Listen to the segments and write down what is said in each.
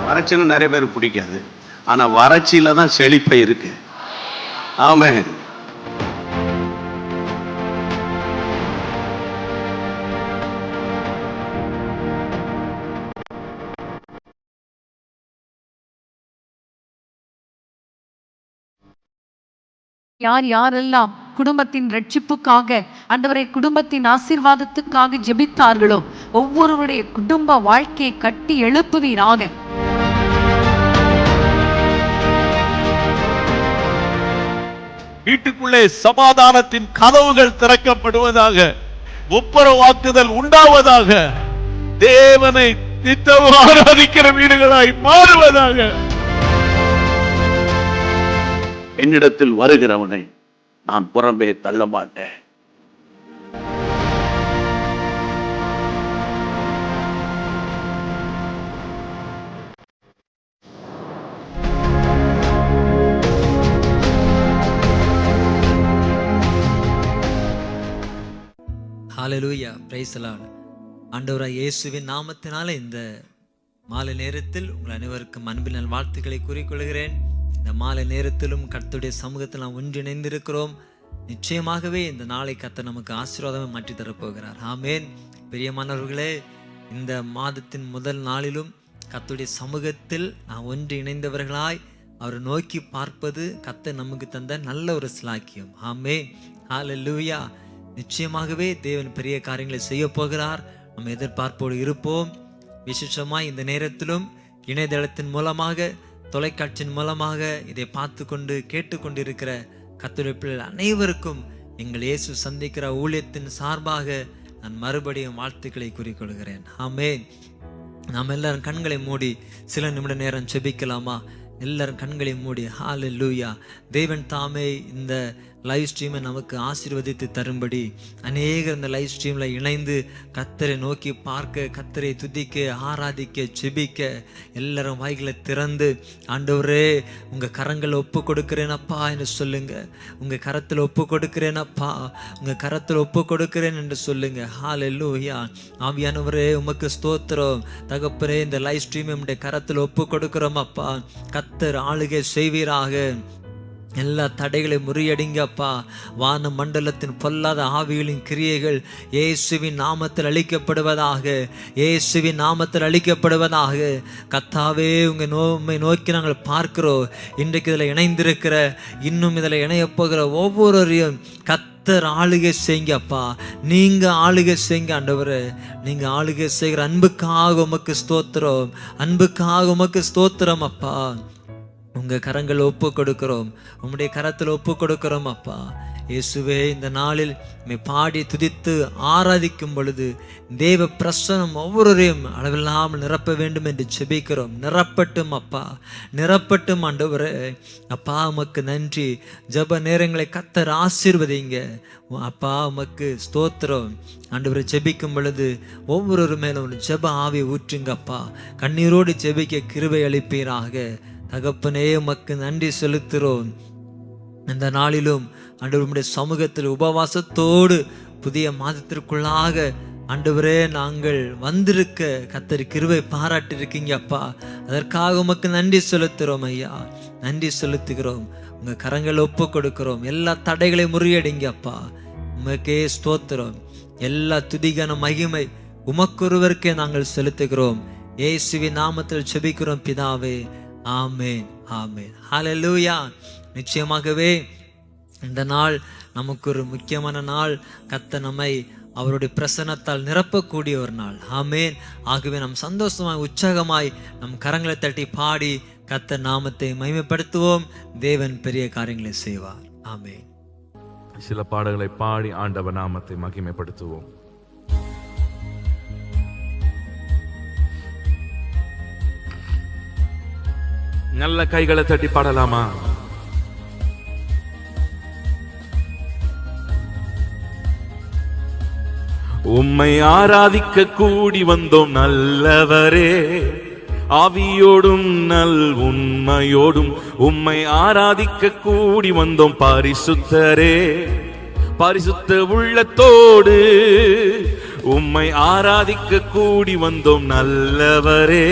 வறட்சின்னு நிறைய பேருக்கு பிடிக்காது, ஆனா வறட்சியில தான் செழிப்பை இருக்கு. ஆமென். யார் யாரெல்லாம் குடும்பத்தின் ரட்சிப்புக்காக, ஆண்டவரை குடும்பத்தின் ஆசீர்வாதத்துக்காக ஜெபித்தார்களோ ஒவ்வொருவருடைய குடும்ப வாழ்க்கையை கட்டி எழுப்புவீராக. வீட்டுக்குள்ளே சமாதானத்தின் கதவுகள் திறக்கப்படுவதாக, ஒப்புரவாக்குதல் உண்டாவதாக, தேவனை நித்தம் ஆராதிக்கிற வீடுகளாய் மாறுவதாக. என்னிடத்தில் வருகிறவனை நான் புறம்பே தள்ள மாட்டேன். ஹல்லேலூயா, பிரைஸ் தி லார்ட். ஆண்டவராகிய இயேசுவின் நாமத்தினால இந்த மாலை நேரத்தில் உங்கள் அனைவருக்கும் அன்பின் நல் வாழ்த்துக்களை கூறிக்கொள்கிறேன். இந்த மாலை நேரத்திலும் கர்த்தருடைய சமூகத்தில் நாம் ஒன்றிணைந்திருக்கிறோம். நிச்சயமாகவே இந்த நாளை கர்த்தர் நமக்கு ஆசீர்வாதமாக மாற்றி தரப்போகிறார். ஆமேன். பிரியமானவர்களே, இந்த மாதத்தின் முதல் நாளிலும் கர்த்தருடைய சமூகத்தில் நாம் ஒன்று இணைந்தவர்களாய் அவரை நோக்கி பார்ப்பது கர்த்தர் நமக்கு தந்த நல்ல ஒரு சிலாக்கியம். ஆமேன். ஹல்லேலூயா. நிச்சயமாகவே தேவன் பெரிய காரியங்களை செய்ய போகிறார். நம்ம எதிர்பார்ப்போடு இருப்போம். விசேஷமாய் இந்த நேரத்திலும் இணையதளத்தின் மூலமாக, தொலைக்காட்சியின் மூலமாக இதை பார்த்து கொண்டு கேட்டுக்கொண்டிருக்கிற கர்த்தருடைய பிள்ளைகள் அனைவருக்கும் எங்கள் இயேசு சந்திக்கிற ஊழியத்தின் சார்பாக நான் மறுபடியும் வாழ்த்துக்களை கூறிக்கொள்கிறேன். ஆமென். நாம் எல்லாரும் கண்களை மூடி சில நிமிட நேரம் ஜெபிக்கலாமா? எல்லாரும் கண்களை மூடி. ஹல்லேலூயா. தேவன் தாமே இந்த லைவ் ஸ்ட்ரீமை நமக்கு ஆசீர்வதித்து தரும்படி அநேகர் இந்த லைவ் ஸ்ட்ரீமில் இணைந்து கர்த்தரை நோக்கி பார்க்க, கர்த்தரை துதிக்க, ஆராதிக்க, ஜெபிக்க எல்லாரும் வாய்களை திறந்து, ஆண்டவரே உங்கள் கரங்களை ஒப்பு கொடுக்கிறேனப்பா என்று சொல்லுங்க. உங்கள் கரத்தில் ஒப்பு கொடுக்கிறேனப்பா, உங்கள் கரத்தில் ஒப்பு கொடுக்கிறேன் என்று சொல்லுங்க. ஹல்லேலூயா. ஆவியானவரே உமக்கு ஸ்தோத்திரம். தகப்பனே, இந்த லைவ் ஸ்ட்ரீமை உம்முடைய கரத்தில் ஒப்பு கொடுக்கிறோம் அப்பா. கர்த்தர் ஆளுகை செய்வீராக. எல்லா தடைகளை முறியடிங்கப்பா. வான மண்டலத்தின் பொல்லாத ஆவிகளின் கிரியைகள் இயேசுவின் நாமத்தில் அழிக்கப்படுவதாக, இயேசுவின் நாமத்தில் அழிக்கப்படுவதாக. கர்த்தாவே, உம்மை நோக்கி நாங்கள் பார்க்கிறோம். இன்றைக்கு இதில் இணைந்திருக்கிற, இன்னும் இதில் இணையப் போகிற ஒவ்வொருவரையும் கர்த்தர் ஆளுகை செய்யுங்கப்பா. நீங்க ஆளுகை செய்யுங்க ஆண்டவரே. நீங்க ஆளுகை செய்கிற அன்புக்காக உமக்கு ஸ்தோத்திரம், அன்புக்காக உமக்கு ஸ்தோத்திரம் அப்பா. உங்க கரங்கள் ஒப்பு கொடுக்கிறோம், உம்முடைய கரத்தில் ஒப்பு கொடுக்கிறோம் அப்பா. இயேசுவே, இந்த நாளில் பாடி துதித்து ஆராதிக்கும் பொழுது தேவ பிரசன்னம் ஒவ்வொருவரையும் அளவில்லாமல் நிரப்ப வேண்டும் என்று ஜெபிக்கிறோம். நிரப்பட்டும் அப்பா, நிரப்பட்டும் ஆண்டவரே. அப்பா உமக்கு நன்றி. ஜெப நேரங்களை கர்த்தர் ஆசீர்வதிங்க அப்பா. உமக்கு ஸ்தோத்திரம் ஆண்டவரை. ஜெபிக்கும் பொழுது ஒவ்வொரு மேலும் ஜெப ஆவி ஊற்றுங்கப்பா. கண்ணீரோடு ஜெபிக்க கிருபை அளிப்பீராக. தகப்பனே, உமக்கு நன்றி செலுத்துகிறோம். இந்த நாளிலும் ஆண்டவருடைய சமூகத்தில் உபவாசத்தோடு புதிய மாதத்திற்குள்ளாக ஆண்டவரே நாங்கள் வந்திருக்க கர்த்தர் கிருபை பாராட்டிருக்கீங்க அப்பா. அதற்காக உமக்கு நன்றி செலுத்துகிறோம் ஐயா, நன்றி செலுத்துகிறோம். உங்க கரங்களை ஒப்பு கொடுக்கிறோம். எல்லா தடைகளை முறியடிங்க அப்பா. உமக்கே ஸ்தோத்திரம். எல்லா துதிகான மகிமை உமக்கொருவருக்கே நாங்கள் செலுத்துகிறோம். இயேசுவின் நாமத்தில் ஜெபிக்கிறோம் பிதாவே. ஆமென், ஆமென். ஹல்லேலூயா. நிச்சயமாகவே இந்த நாள் நமக்கு ஒரு முக்கியமான நாள். கர்த்தர் நம்மை அவருடைய பிரசன்னத்தால் நிரப்பக்கூடிய ஒரு நாள். ஆமென். ஆகவே நம் சந்தோஷமாய், உற்சாகமாய் நம் கரங்களை தட்டி பாடி கர்த்தர் நாமத்தை மகிமைப்படுத்துவோம். தேவன் பெரிய காரியங்களை செய்வார். ஆமென். சில பாடல்களை பாடி ஆண்டவர் நாமத்தை மகிமைப்படுத்துவோம். நல்ல கைகளை தட்டி பாடலாமா? உம்மை ஆராதிக்க கூடி வந்தோம் நல்லவரே, ஆவியோடும் நல் உண்மையோடும் உம்மை ஆராதிக்க கூடி வந்தோம் பரிசுத்தரே. பரிசுத்த உள்ளத்தோடு உம்மை ஆராதிக்க கூடி வந்தோம் நல்லவரே,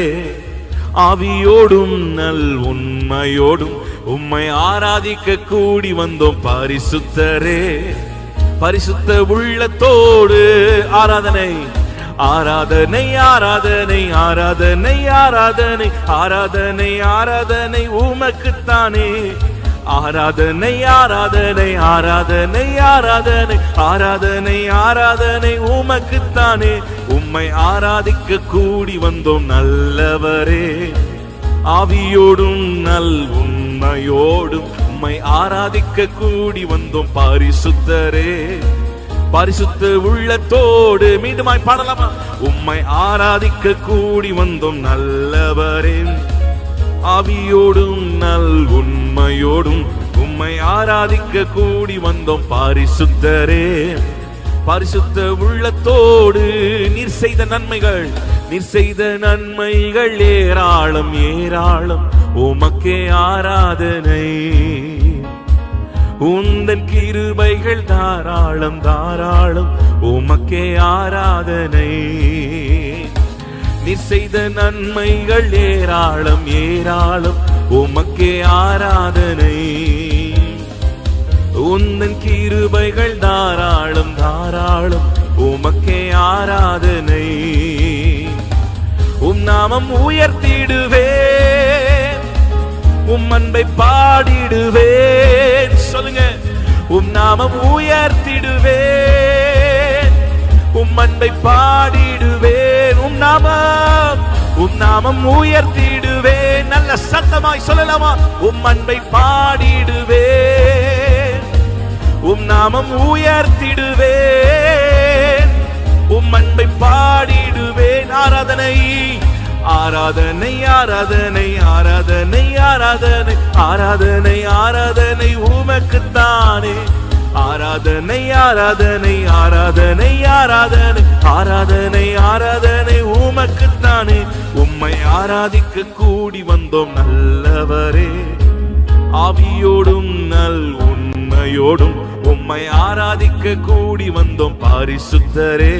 ஆவியோடும் நல் உண்மையோடும் உம்மை ஆராதிக்க கூடி வந்தோம் பரிசுத்தரே. பரிசுத்த உள்ளத்தோடு ஆராதனை ஆராதனை ஆராதனை ஆராதனை ஆராதனை ஆராதனை ஆராதனை உமக்குத்தானே. ஆராதனை ஆராதனை ஆராதனை ஆராதனை ஆராதனை ஆராதனை உமக்குத்தானே. உம்மை ஆராதிக்க கூடி வந்தோம் நல்லவரே. ஆவியோடும் நல் உண்மையோடும் உம்மை ஆராதிக்க கூடி வந்தோம் பரிசுத்தரே. பரிசுத்த உள்ளத்தோடு மீண்டுமாய் பாடலாமா? உம்மை ஆராதிக்க கூடி வந்தோம் நல்லவரே. ஆவியோடும் நல் உண்மையோடும் உம்மை ஆராதிக்க கூடி வந்தோம் பரிசுத்தரே. பரிசுத்த உள்ளத்தோடு நீர் செய்த நன்மைகள் ஏராளம் ஏராளம் உமக்கே ஆராதனை. உந்தன் கிருபைகள் தாராளம் தாராளம் உமக்கே ஆராதனை. நீர் செய்த நன்மைகள் ஏராளம் ஏராளம் உமக்கே ஆராதனை. உந்தன் கிருபைகள் தாராளம் தாராளம் உமக்கே ஆராதனை. நாமம் உயர்த்திடுவேன், அன்பை பாடிடுவேன். சொல்லுங்க, நாமம் உயர்த்திடுவேன், அன்பை பாடிடுவேன். நாமம் உயர்த்திடுவேன். நல்ல சத்தமாய் சொல்லலாமா? அன்பை பாடிடுவேன், நாமம் உயர்த்திடுவேன், அன்பை பாடிடுவேன். ஆராதனை ஆராதனை ஆராதனை ஆராதனை ஆராதனை ஆராதனை ஆராதனை உமக்குத்தானே. ஆராதனை ஆராதனை ஆராதனை ஆராதனை ஆராதனை ஆராதனை உமக்குத்தானே. உம்மை ஆராதிக்க கூடி வந்தோம் நல்லவரே. ஆவியோடும் நல் உண்மையோடும் உம்மை ஆராதிக்க கூடி வந்தோம் பரிசுத்தரே.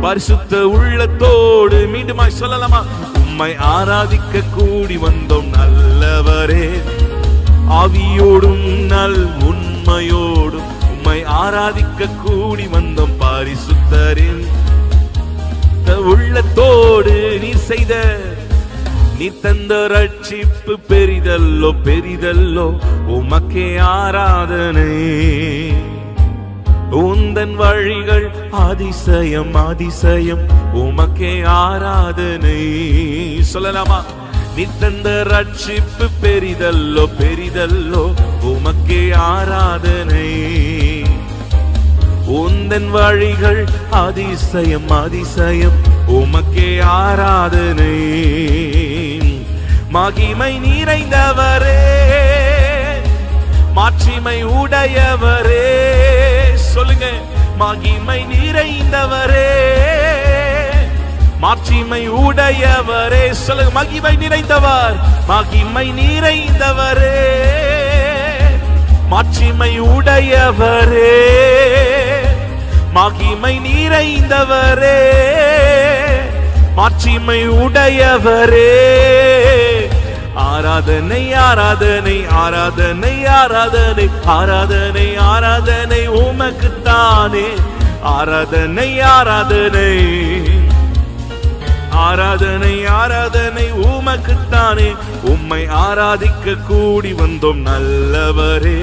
பரிசுத்த உள்ளத்தோடு மீண்டுமாய் சொல்லலாமா? உம்மை ஆராதிக்க கூடி வந்தோம் நல்லவரே. ஆவியோடும் நல் உண்மையோடும் உம்மை ஆராதிக்க கூடி வந்தோம் பரிசுத்தரே. உள்ளத்தோடு நீ தந்த ரட்சிப்பு பெரிதல்லோ பெரிதல்லோ உமக்கே ஆராதனை. உந்தன் வழிகள் அதிசயம் அதிசயம் உமக்கே ஆராதனை. சொல்லலாமா? நீ தந்த ரட்சிப்பு பெரிதல்லோ பெரிதல்லோ உமக்கே ஆராதனை. உந்தன் வழிகள் அதிசயம் அதிசயம் உமக்கே ஆராதனை. மகிமை நிறைந்தவரே, மாட்சிமை உடையவரே. சொல்லுங்க, மகிமை நிறைந்தவரே, மாட்சிமை உடையவரே. சொல்லுங்க, மகிமை நிறைந்தவர், மகிமை நிறைந்தவரே, மாட்சிமை உடையவரே, மகிமை நிறைந்தவரே, மாட்சிமை உடையவரே. ஆராதனை ஆராதனை ஆராதனை ஆராதனை ஆராதனை ஆராதனை உமக்குத்தானே. ஆராதனை ஆராதனை ஆராதனை ஆராதனை உமக்குத்தானே. உம்மை ஆராதிக்க கூடி வந்தோம் நல்லவரே.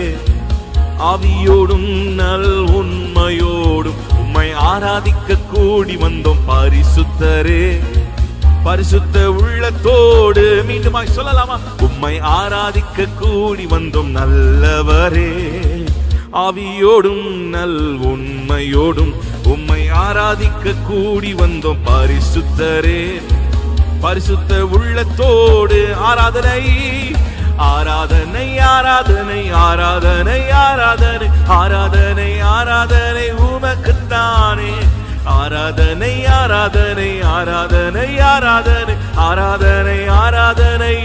ஆவியோடும் நல் உண்மையோடும் உம்மை ஆராதிக்க கூடி வந்தோம் பரிசுத்தரே. பரிசுத்த உள்ளத்தோடு மீண்டுமாய் சொல்லலாமா? உம்மை ஆராதிக்க கூடி வந்தோம் நல்லவரே. ஆவியோடும் நல் உண்மையோடும் உம்மை ஆராதிக்க கூடி வந்தோம் பரிசுத்தரே. பரிசுத்த உள்ளத்தோடு ஆராதனை ஆராதனை ஆராதனை ஆராதனை ஆராதனை ஆராதனை ஆராதனை உமக்குத்தானே. ஆராதனை ஆராதனை ஆராதனை ஆராதனை ஆராதனை ஆராதனை.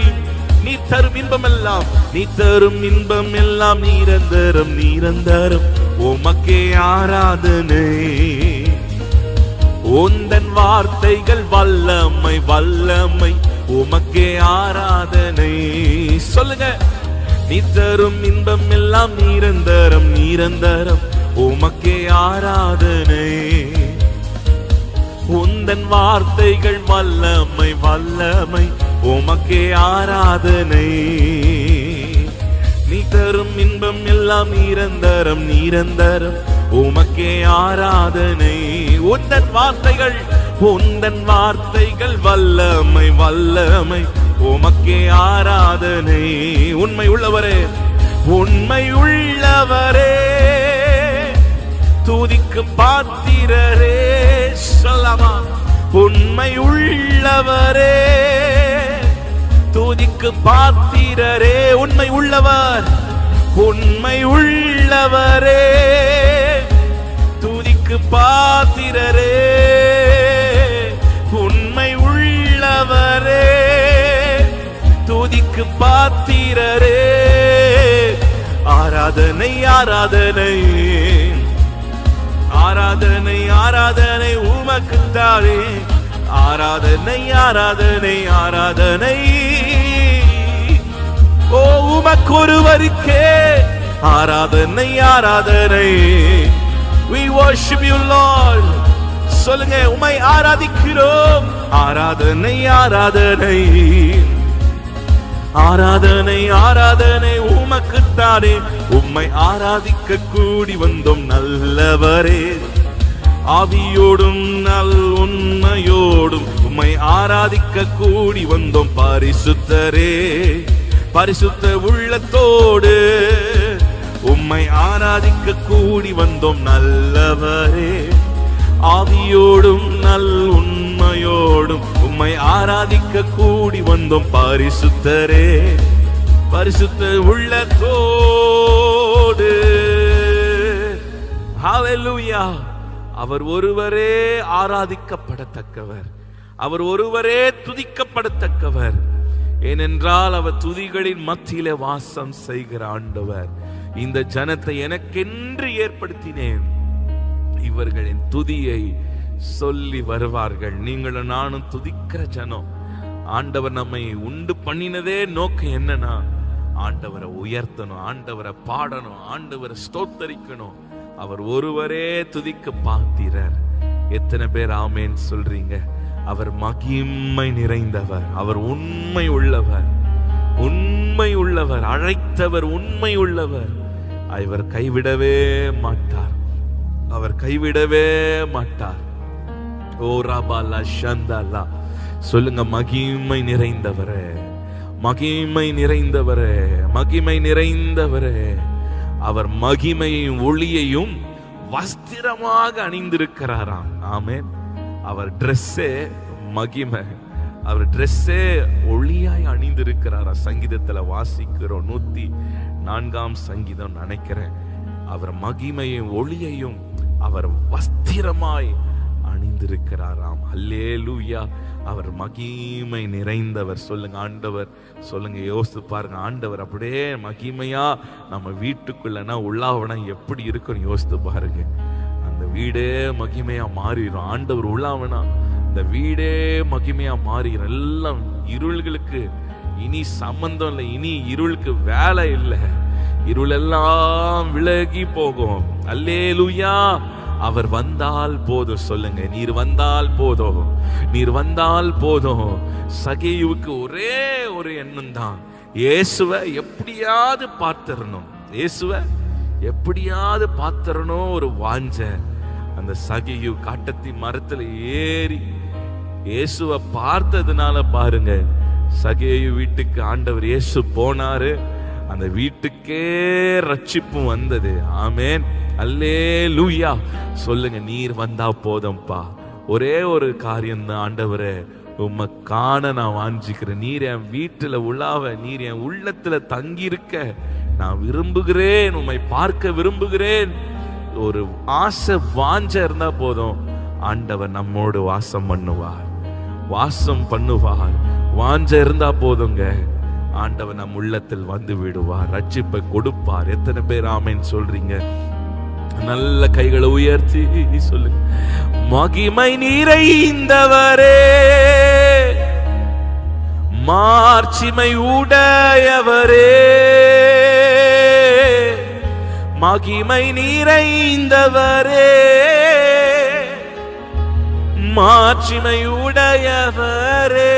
நீ தரும் இன்பம் எல்லாம், நீ தரும் இன்பம் எல்லாம் நிரந்தரம் நிரந்தரம் உமக்கே ஆராதனை. உந்தன் வார்த்தைகள் வல்லமை வல்லமை உமக்கே ஆராதனை. சொல்லுங்க, நீ தரும் இன்பம் எல்லாம் நிரந்தரம் நிரந்தரம், உமக்கே ஆராதனை. உந்தன் வார்த்தைகள் வல்லமை வல்லமை, உமக்கே ஆராதனை. நீ தரும் இன்பம் எல்லாம் நிரந்தரம் நிரந்தரம், உமக்கே ஆராதனை. உந்தன் வார்த்தைகள் வல்லமை வல்லமை, உமக்கே ஆராதனை. உண்மை உள்ளவரே, உண்மை உள்ளவரே, துதிக்கு பாத்திரரே. சொல்லமா, உண்மை உள்ளவரே, துதிக்கு பாத்திரரே. உண்மை உள்ளவர், உண்மை உள்ளவரே, துதிக்கு பாத்திரரே. உண்மை உள்ளவரே, துதிக்கு பாத்திரரே. ஆராதனை ஆராதனை ஆராதனை ஆராதனை உமக்குத்தாரே. ஆராதனை ஆராதனை ஆராதனை, ஓ உமக்கொருவருக்கே ஆராதனை ஆராதனை. We worship you Lord. சொல்லுங்க, உம்மை ஆராதிக்கிறோம். ஆராதனை ஆராதனை ஆராதனை ஆராதனை உமக்குத்தானே. உம்மை ஆராதிக்க கூடி வந்தோம் நல்லவரே. ஆவியோடும் நல் உண்மையோடும் உம்மை ஆராதிக்க கூடி வந்தோம் பரிசுத்தரே. பரிசுத்த உள்ளத்தோடு உம்மை ஆராதிக்க கூடி வந்தோம் நல்லவரே. ஆவியோடும் நல் உண்மையோடும் உம்மை ஆராதிக்க கூடி வந்தோம் பரிசுத்தரே. பரிசுத்த உள்ளத்தோடு. ஹல்லேலூயா. அவர் ஒருவரே ஆராதிக்கப்படத்தக்கவர், அவர் ஒருவரே துதிக்கப்படத்தக்கவர். ஏனென்றால் அவர் துதிகளின் மத்தியிலே வாசம் செய்கிற ஆண்டவர். இந்த ஜனத்தை எனக்கென்று ஏற்படுத்தினேன், இவர்களின் துதியை சொல்லி வருவார்கள். நீங்களும் நானும் துதிக்கிற ஜனம். ஆண்டவர் நம்மை உண்டு பண்ணினதே நோக்கம் என்னன்னா, ஆண்டவரை உயர்த்தணும், ஆண்டவரை பாடணும், ஆண்டவரை ஸ்தோத்தரிக்கணும். அவர் ஒருவரே துதிக்க பாத்திரர். எத்தனை பேர் ஆமேன் சொல்றீங்க? அவர் மகிமை நிறைந்தவர், அவர் உண்மை உள்ளவர், உண்மை உள்ளவர், அழைத்தவர் உண்மை உள்ளவர். அவர் கைவிடவே மாட்டார், அவர் கைவிடவே மாட்டார். ஓ ராபாலா ஷந்தாலா. சொல்லுங்க, மகிமை நிறைந்தவரே, மகிமை நிறைந்தவரே, மகிமை நிறைந்தவரே. அவர் மகிமையும் ஒளியையும் வஸ்திரமாக அணிந்திருக்கிறாராம். ஆமென். அவர் ட்ரெஸ்ஸே மகிமை, அவர் ட்ரெஸ்ஸே ஒளியாய் அணிந்திருக்கிறாரா. சங்கீதத்துல வாசிக்கிறோம், 104 சங்கீதம் நினைக்கிறேன். அவர் மகிமையும் ஒளியையும் அவர் வஸ்திரமாய் அணிந்திருக்கிறாராம். அல்லேலூயா. அவர் மகிமை நிறைந்தவர். சொல்லுங்க, ஆண்டவர். சொல்லுங்க, யோசித்து பாருங்க, ஆண்டவர் அப்படியே மகிமையா நம்ம வீட்டுக்குள்ளனா உள்ளாவனா எப்படி இருக்குன்னு யோசித்து பாருங்க. அந்த வீடே மகிமையா மாறிடும். ஆண்டவர் உள்ளாவனா இந்த வீடே மகிமையா மாறிடும். எல்லாம் இருள்களுக்கு இனி சம்பந்தம் இல்லை, இனி இருளுக்கு வேலை இல்லை, இருள் எல்லாம் விலகி போகும். அல்லேலூயா. அவர் வந்தால் போதும். சொல்லுங்க, நீர் வந்தால் போதும், நீர் வந்தால் போதும். சகேயுவுக்கு ஒரே ஒரு எண்ணம் தான், இயேசுவை எப்படியாவது பார்த்தரணும், இயேசுவை எப்படியாவது பார்த்தரணும் ஒரு வாஞ்ச. அந்த சகேயு காட்டத்தி மரத்துல ஏறி இயேசுவை பார்த்ததுனால பாருங்க, சகேயு வீட்டுக்கு ஆண்டவர் இயேசு போனாரு, அந்த வீட்டுக்கே ரட்சிப்பும் வந்தது. ஆமென். அல்லேலூயா. சொல்லுங்க, நீர் வந்தா போதும்பா. ஒரே ஒரு காரியம் தான், ஆண்டவரே உம்மை காண நான் வாஞ்சிக்கிறேன், நீர் என் வீட்டுல உலாவ, நீர் என் உள்ளத்துல தங்கி இருக்க நான் விரும்புகிறேன், உம்மை பார்க்க விரும்புகிறேன். ஒரு ஆசை வாஞ்ச இருந்தா போதும், ஆண்டவர் நம்மோடு வாசம் பண்ணுவார், வாசம் பண்ணுவார். வாஞ்ச இருந்தா போதுங்க, ஆண்டவர் நம் உள்ளத்தில் வந்து விடுவார், ரட்சிப்பை கொடுப்பார். எத்தனை பேர் ஆமென் சொல்றீங்க? நல்ல கைகளை உயர்த்தி சொல்லுங்க, மகிமை நிறைந்தவரே, மாட்சிமை உடையவரே, மகிமை நிறைந்தவரே, மாட்சிமை உடையவரே.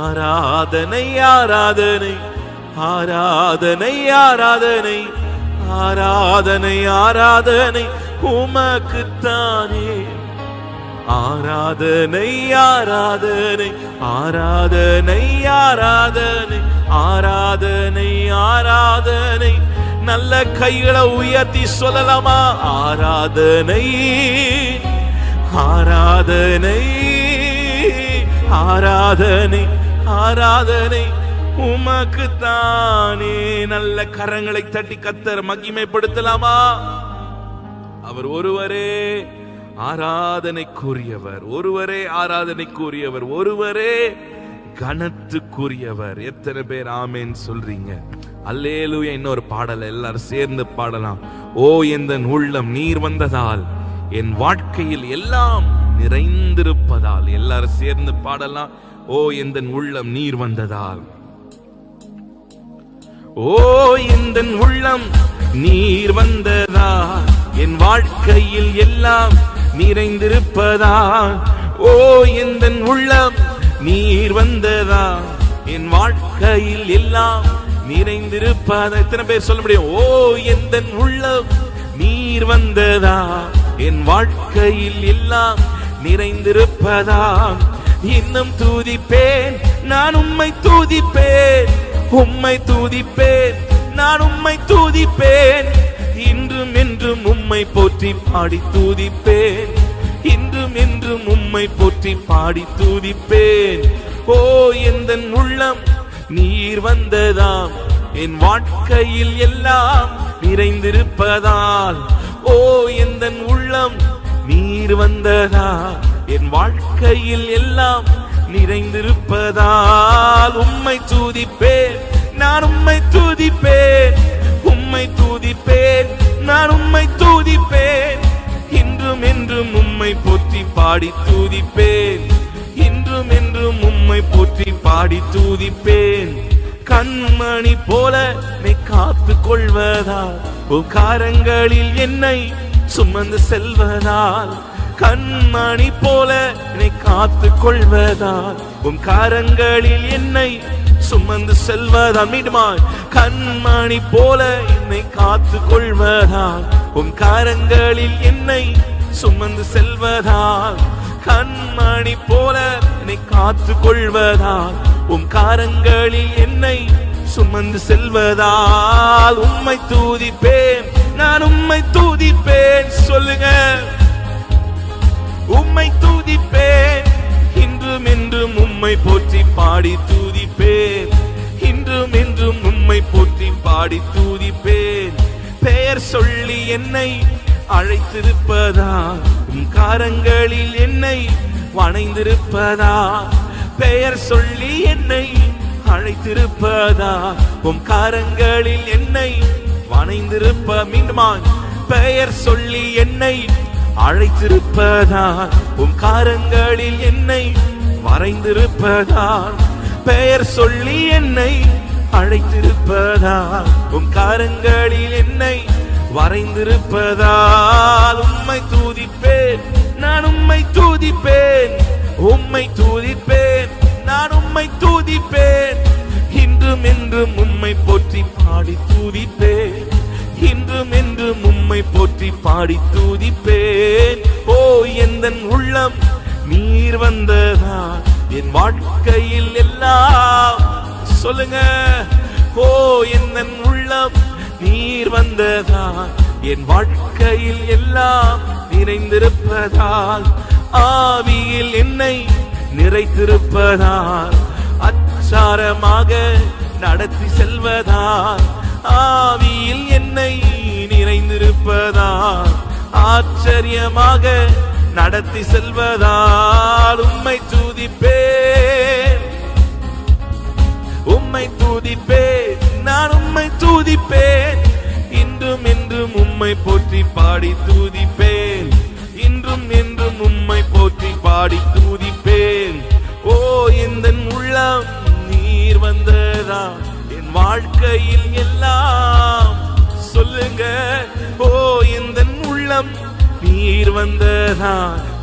ஆராதனை ஆராதனை ஆராதனை ஆராதனை ஆராதனை ஆராதனை உமக்குத்தானே. ஆராதனை ஆராதனை ஆராதனை ஆராதனை ஆராதனை ஆராதனை. நல்ல கைகளை உயர்த்தி சொல்லலாமா? ஆராதனை ஆராதனை ஆராதனை ஆராதனை உமக்குத்தானே. நல்ல கரங்களை தட்டி கர்த்தர் மகிமைப்படுத்தலாமா? அவர் ஒருவரே ஆராதனைக்குரியவர், ஒருவரே ஆராதனைக்குரியவர், ஒருவரே கனத்துக்குரியவர். எத்தனை பேர் ஆமென் சொல்றீங்க? அல்லேலூயா. இன்னொரு பாடல் எல்லாரும் சேர்ந்து பாடலாம். ஓ எந்தன் உள்ளம் நீர் வந்ததால் என் வாழ்க்கையில் எல்லாம் நிறைந்திருப்பதால். எல்லாரும் சேர்ந்து பாடலாம். ஓ எந்தன் உள்ளம் நீர் வந்ததால், ஓ எந்தன் உள்ளம் நீர் வந்ததால் என் வாழ்க்கையில் எல்லாம் நிறைந்திருப்பதால். ஓ எந்தன் உள்ளம் நீர் வந்ததால் என் வாழ்க்கையில் எல்லாம் நிறைந்திருப்பதா. எத்தனை பேர் சொல்ல முடியும்? ஓ எந்தன் உள்ளம் நீர் வந்ததா என் வாழ்க்கையில் எல்லாம் நிறைந்திருப்பதா. இன்னும் தூதிப்பேன் நான் உம்மை தூதிப்பேன், உம்மை தூதிப்பேன் நான் உம்மை தூதிப்பேன். இன்றும் என்றும் உம்மை போற்றி பாடி தூதிப்பேன், இன்றும் என்றும் உம்மை போற்றி பாடி தூதிப்பேன். ஓ எந்தன் உள்ளம் நீர் வந்ததாம் என் வாழ்க்கையில் எல்லாம் நிறைந்திருப்பதால். ஓ எந்தன் உள்ளம் நீர் வந்ததா என் வாழ்க்கையில் எல்லாம் நிறைந்திருப்பதால். உம்மை தூதிப்பேன் நான் உம்மை தூதிப்பேன், உம்மை தூதிப்பேன் நான் உம்மை தூதிப்பேன். இன்றும் என்றும் உம்மை போற்றி பாடி தூதிப்பேன், இன்றும் என்றும் உம்மை போற்றி பாடி தூதிப்பேன். கண்மணி போல என்னை காத்து கொள்வதால், உகாரங்களில் என்னை சுமந்து செல்வதால். கண்மணி போல என்னை காத்து கொள்வதால், உன் காரங்களில் என்னை சுமந்து செல்வதால். மீண்டுமாய் கண்மணி போல என்னை காத்து கொள்வதால், உன் காரங்களில் என்னை சுமந்து செல்வதால். கண்மணி போல என்னை காத்து கொள்வதால், உம் காரங்களில் என்னை சுமந்து செல்வதால். உம்மை தூதிப்பேன் நான் உம்மை தூதிப்பேன். சொல்லுங்க, உம்மை தூதிப்பேன், இன்றும் என்றும் உம்மை போற்றி பாடி தூதிப்பேன், இன்றும் என்றும் உம்மை போற்றி பாடி தூதிப்பேன். பெயர் சொல்லி என்னை அழைத்திருப்பதா, உம் காரங்களில் என்னை வணைந்திருப்பதா. பெயர் சொல்லி என்னை அழைத்திருப்பதா, உம் காரங்களில் என்னை வணைந்திருப்ப. மீண்டுமா பெயர் சொல்லி என்னை அழைத்திருப்பதா, உம் காரங்களில் என்னை வரைந்திருப்பதா. பெயர் சொல்லி என்னை அழைத்திருப்பதா, உம் காரங்களில் என்னை வரைந்திருப்பதால். உம்மை தூதிப்பேன் நான் உம்மை தூதிப்பேன், உம்மை தூதிப்பேன் நான் உம்மை தூதிப்பேன். இன்றும் என்றும் உம்மை போற்றி பாடி தூதிப்பேன், இன்றும் என்றும் உம்மை போற்றி பாடி தூதிப்பேன். ஓ எந்தன் உள்ளம் நீர் வந்ததா என் வாழ்க்கையில் எல்லாம். சொல்லுங்க, ஓ எந்தன் உள்ளம் நீர் வந்ததா என் வாழ்க்கையில் எல்லாம் நிறைந்திருப்பதால். ஆவியில் என்னை நிறைத்திருப்பதால், அச்சாரமாக நடத்தி செல்வதால். ஆவியில் என்னை நிறைந்திருப்பதால், ஆச்சரியமாக நடத்தி செல்வதால். உம்மை தூதிப்பேன், உம்மை தூதிப்பேன் நான் உம்மை தூதிப்பேன். இன்றும் என்றும் உம்மை போற்றி பாடி தூதிப்பேன், இன்றும் என்றும் உம்மை போற்றி பாடி தூதிப்பேன். ஓ இந்த வாழ்க்கையில் எல்லாம் சொல்லுங்க. ஓ இந்த உள்ளம் நீர் வந்ததா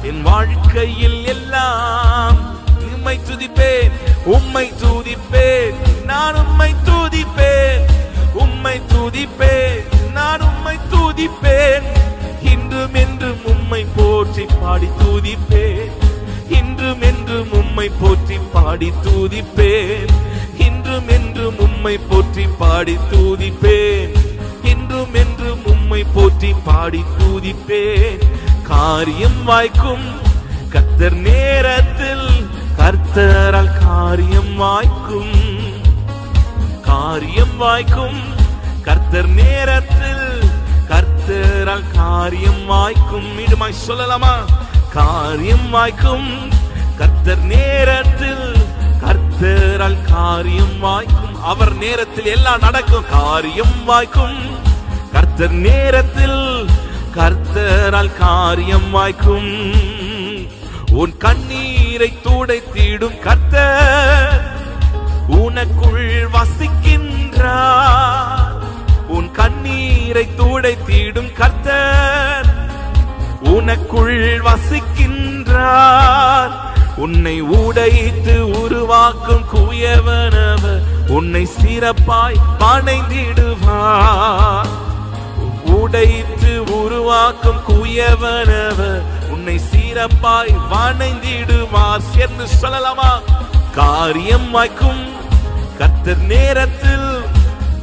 என் வாழ்க்கையில் எல்லாம். உம்மை துதிப்பேன், உம்மை துதிப்பேன், நான் உம்மை துதிப்பேன், உம்மை துதிப்பேன், நான் உம்மை துதிப்பேன். இன்றும் என்றும் உம்மை போற்றி பாடி துதிப்பேன், இன்றும் என்றும் உம்மை போற்றி பாடி துதிப்பேன், இன்றும் என்றும் உம்மை போற்றி பாடி துதிப்பேன், இன்றும் என்றும் உம்மை போற்றி பாடி துதிப்பேன். காரியம் வாய்க்கும் கர்த்தர் நேரத்தில், கர்த்தரால் காரியம் வாய்க்கும், காரியம் வாய்க்கும் கர்த்தர் நேரத்தில், கர்த்தரால் காரியம் வாய்க்கும். மீண்டுமாய் சொல்லலாமா? காரியம் வாய்க்கும் கர்த்தர் நேரத்தில், கர்த்தரால் காரியம் வாய்க்கும். அவர் நேரத்தில் எல்லாம் நடக்கும். காரியம் வாய்க்கும் கர்த்தர் நேரத்தில், கர்த்தரால் காரியம் வாய்க்கும். உன் கண்ணீரை துடைத்திடும் கர்த்தர் உனக்குள் வசிக்கின்றார். உன் கண்ணீரை துடைத்திடும் கர்த்தர் உனக்குள் வசிக்கின்றார். உன்னை உடைத்து உருவாக்கும் குயவனவர் உன்னை சிறப்பாய் பணிந்திடுவார். உடைத்து உருவாக்கும் குயவனவர் உன்னை சிறப்பாய் வணங்கிடுவார். சேர்ந்து சொல்லலாமா? காரியம் வாய்க்கும் கர்த்தர் நேரத்தில்,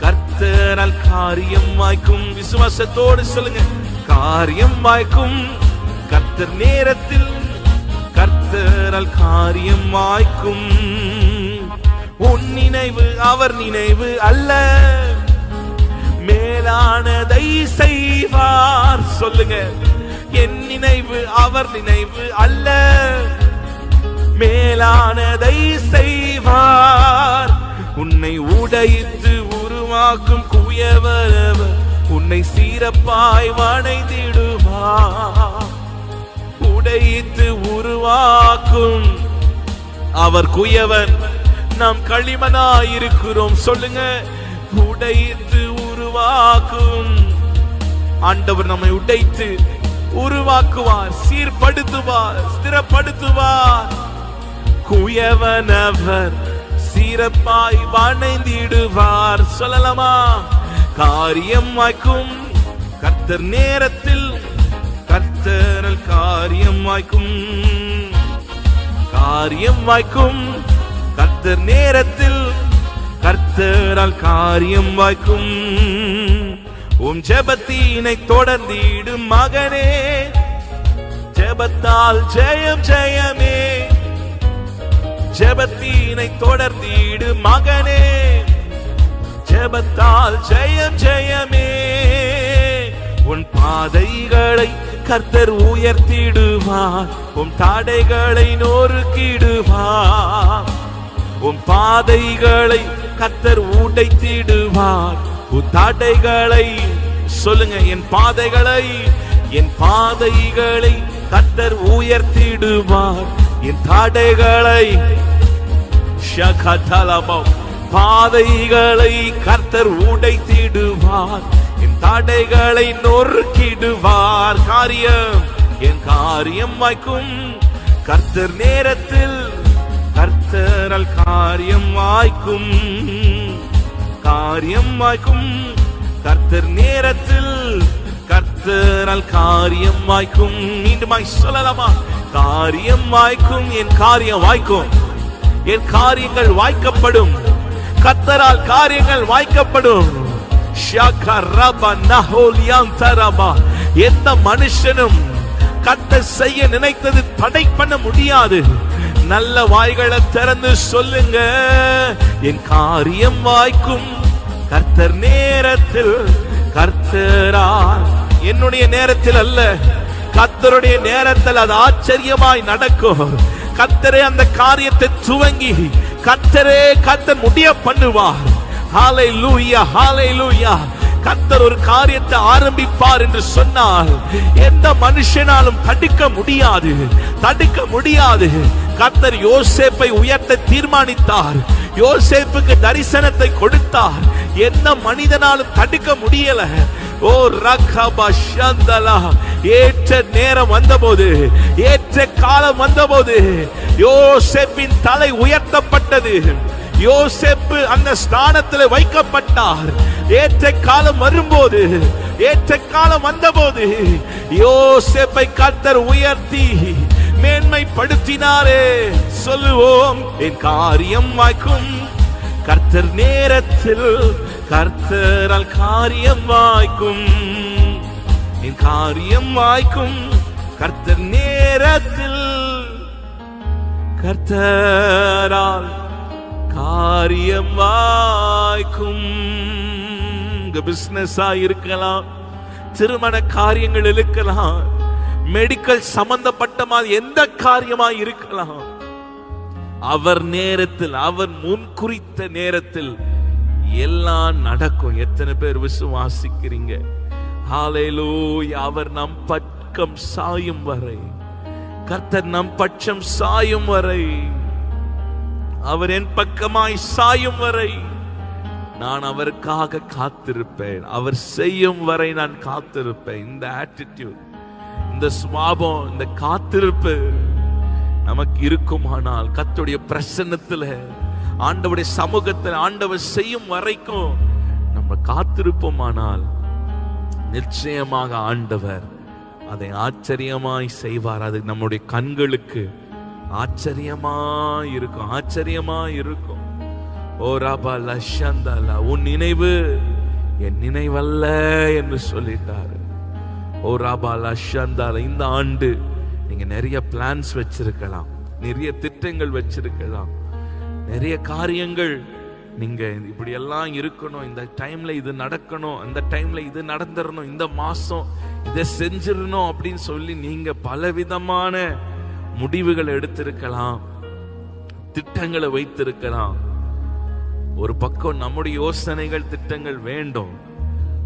கர்த்தரால் காரியம் வாய்க்கும். விசுவாசத்தோடு சொல்லுங்க. காரியம் வாய்க்கும் கர்த்தர் நேரத்தில், கர்த்தரால் காரியம் வாய்க்கும். உன் நினைவு அவர் நினைவு அல்ல, மேலானதை செய்வார். சொல்லுங்க. என் நினைவு அவர் நினைவு அல்ல, மேலானதை செய்வார். உன்னை உடைத்து உருவாக்கும் குயவரவர் உன்னை சிறப்பாய் வணங்கிடுவார். உடைத்து உருவாக்கும் அவர் குயவன், நாம் களிமனாயிருக்கிறோம். சொல்லுங்க. உடைத்து உருவாக்கும் ஆண்டவர் நம்மை உடைத்து உருவாக்குவார், சீர்படுத்துவார், ஸ்திரப்படுத்துவார். குயவனவர் சிறப்பாய் வணங்கிடுவார். சொல்லலாமா? காரியம் வாய்க்கும் கர்த்தர் நேரத்தில், கர்த்தரால் காரியம் வாய்க்கும். காரியம் வாய்க்கும் கர்த்தர் நேரத்தில், கர்த்தரால் காரியம் வாய்க்கும். உம் ஜெபத்தினை தொடர்ந்திடும் மகனே, ஜெபத்தால் ஜெயம் ஜெயமே. ஜெபத்தினை தொடர்ந்திடும் மகனே, ஜெபத்தால் ஜெயம் ஜெயமே. உன் பாதைகளை கர்த்தர் உயர்த்திடுவார், உன் தடைகளை நொறுக்கிடுவார். உன் பாதைகளை கர்த்தர் உடைத்திடுவார், உன் தடைகளை. சொல்லுங்க. என் பாதைகளை, என் பாதைகளை கர்த்தர் உயர்த்திடுவார், என் தடைகளை. பாதைகளை கர்த்தர் உடைத்திடுவார், என் தடைகளை நொறுக்கிடுவார். காரியம், என் காரியம் வாய்க்கும் கர்த்தர் நேரத்தில், கர்த்தரால் காரியம் வாய்க்கும். காரியம் வாய்க்கும் கர்த்தர் நேரத்தில், கர்த்தரால் காரியம் வாய்க்கும். மீண்டுமாய் சொல்லலாமா? காரியம் வாய்க்கும். என் காரியம் வாய்க்கும். என் காரியங்கள் வாய்க்கப்படும். கர்த்தரால் காரியங்கள் வாய்க்கப்படும். எந்த மனுஷனும் கர்த்தர் செய்ய நினைத்தது தடை பண்ண முடியாது. நல்ல வாய்களை திறந்து சொல்லுங்க. என் காரியம் வாய்க்கும் கர்த்தர் நேரத்தில், கர்த்தரால். என்னுடைய நேரத்தில் அல்ல, கர்த்தருடைய நேரத்தில் அது ஆச்சரியமாய் நடக்கும். கர்த்தரே அந்த காரியத்தை துவங்கி கர்த்தர் முடிய பண்ணுவார். ஹல்லேலூயா, ஹல்லேலூயா. கர்த்தர் ஒரு காரியத்தை ஆரம்பிப்பார் என்று சொன்னால் எந்த மனுஷனாலும் தடுக்க முடியாது, தடுக்க முடியாது. கர்த்தர் யோசேப்பை உயர்த்த தீர்மானித்தார். யோசேப்புக்கு தரிசனத்தை கொடுத்தார். என்ன மனிதனாலும் தடுக்க முடியல. ஓ ரகபா ஷந்தலா, ஏற்ற நேரம் வந்தபோது, ஏற்ற காலம் வந்தபோது யோசேப்பின் தலை உயர்த்தப்பட்டது. யோசேப்பு அந்த ஸ்தானத்தில் வைக்கப்பட்டார். ஏற்ற காலம் வரும்போது, ஏற்ற காலம் வந்தபோது யோசேப்பை கர்த்தர் உயர்த்தி மேன்மைப்படுத்தினாரே. சொல்லுவோம், என் காரியம் வாய்க்கும் கர்த்தர் நேரத்தில், கர்த்தரால் காரியம் வாய்க்கும். என் காரியம் வாய்க்கும் கர்த்தர் நேரத்தில், கர்த்தரால் காரியம் வாய்க்கும். பிசினஸா இருக்கலாம், திருமண காரியங்கள் இருக்கலாம், மெடிக்கல் சம்பந்தப்பட்ட எந்த காரியமா இருக்கலாம். அவர் நேரத்தில், அவர் முன்குறித்த நேரத்தில் எல்லாம் நடக்கும். எத்தனை பேர் விசுவாசிக்கிறீங்க? ஹல்லேலூயா. அவர் நம் பக்கம் சாயும் வரை, கர்த்தர் நம் பட்சம் சாயும் வரை, அவர் என் பக்கமாய் சாயும் வரை நான் அவருக்காக காத்திருப்பேன். அவர் செய்யும் வரை நான் காத்திருப்பேன். இந்த ஆட்டிடியூட், இந்த சுபாவம், இந்த காத்திருப்பு நமக்கு இருக்குமானால், கர்த்தருடைய பிரசன்னத்துல, ஆண்டவருடைய சமூகத்தில் ஆண்டவர் செய்யும் வரைக்கும் நம்ம காத்திருப்போமானால், நிச்சயமாக ஆண்டவர் அதை ஆச்சரியமாய் செய்வார். அது நம்முடைய கண்களுக்கு ஆச்சரியமாய் இருக்கும், ஆச்சரியமாய் இருக்கும். ஓ ராபா லஷந்தலா, உன் நினைவு என் நினைவல்ல என்று சொல்லிட்டாரு. ஓ ராபா லஷந்தலா, இந்த ஆண்டு நீங்க நிறைய பிளான்ஸ் வச்சிருக்கலாம், நிறைய திட்டங்கள் வச்சிருக்கலாம், நிறைய காரியங்கள் நீங்க இப்படி எல்லாம் இருக்கணும், இந்த டைம்ல இது நடக்கணும், அந்த டைம்ல இது நடந்துடணும், இந்த மாசம் இதை செஞ்சிடணும் அப்படின்னு சொல்லி நீங்க பலவிதமான முடிவுகள் எடுத்திருக்கலாம், திட்டங்களை வைத்திருக்கலாம். ஒரு பக்கம் நம்முடைய யோசனைகள், திட்டங்கள் வேண்டும்.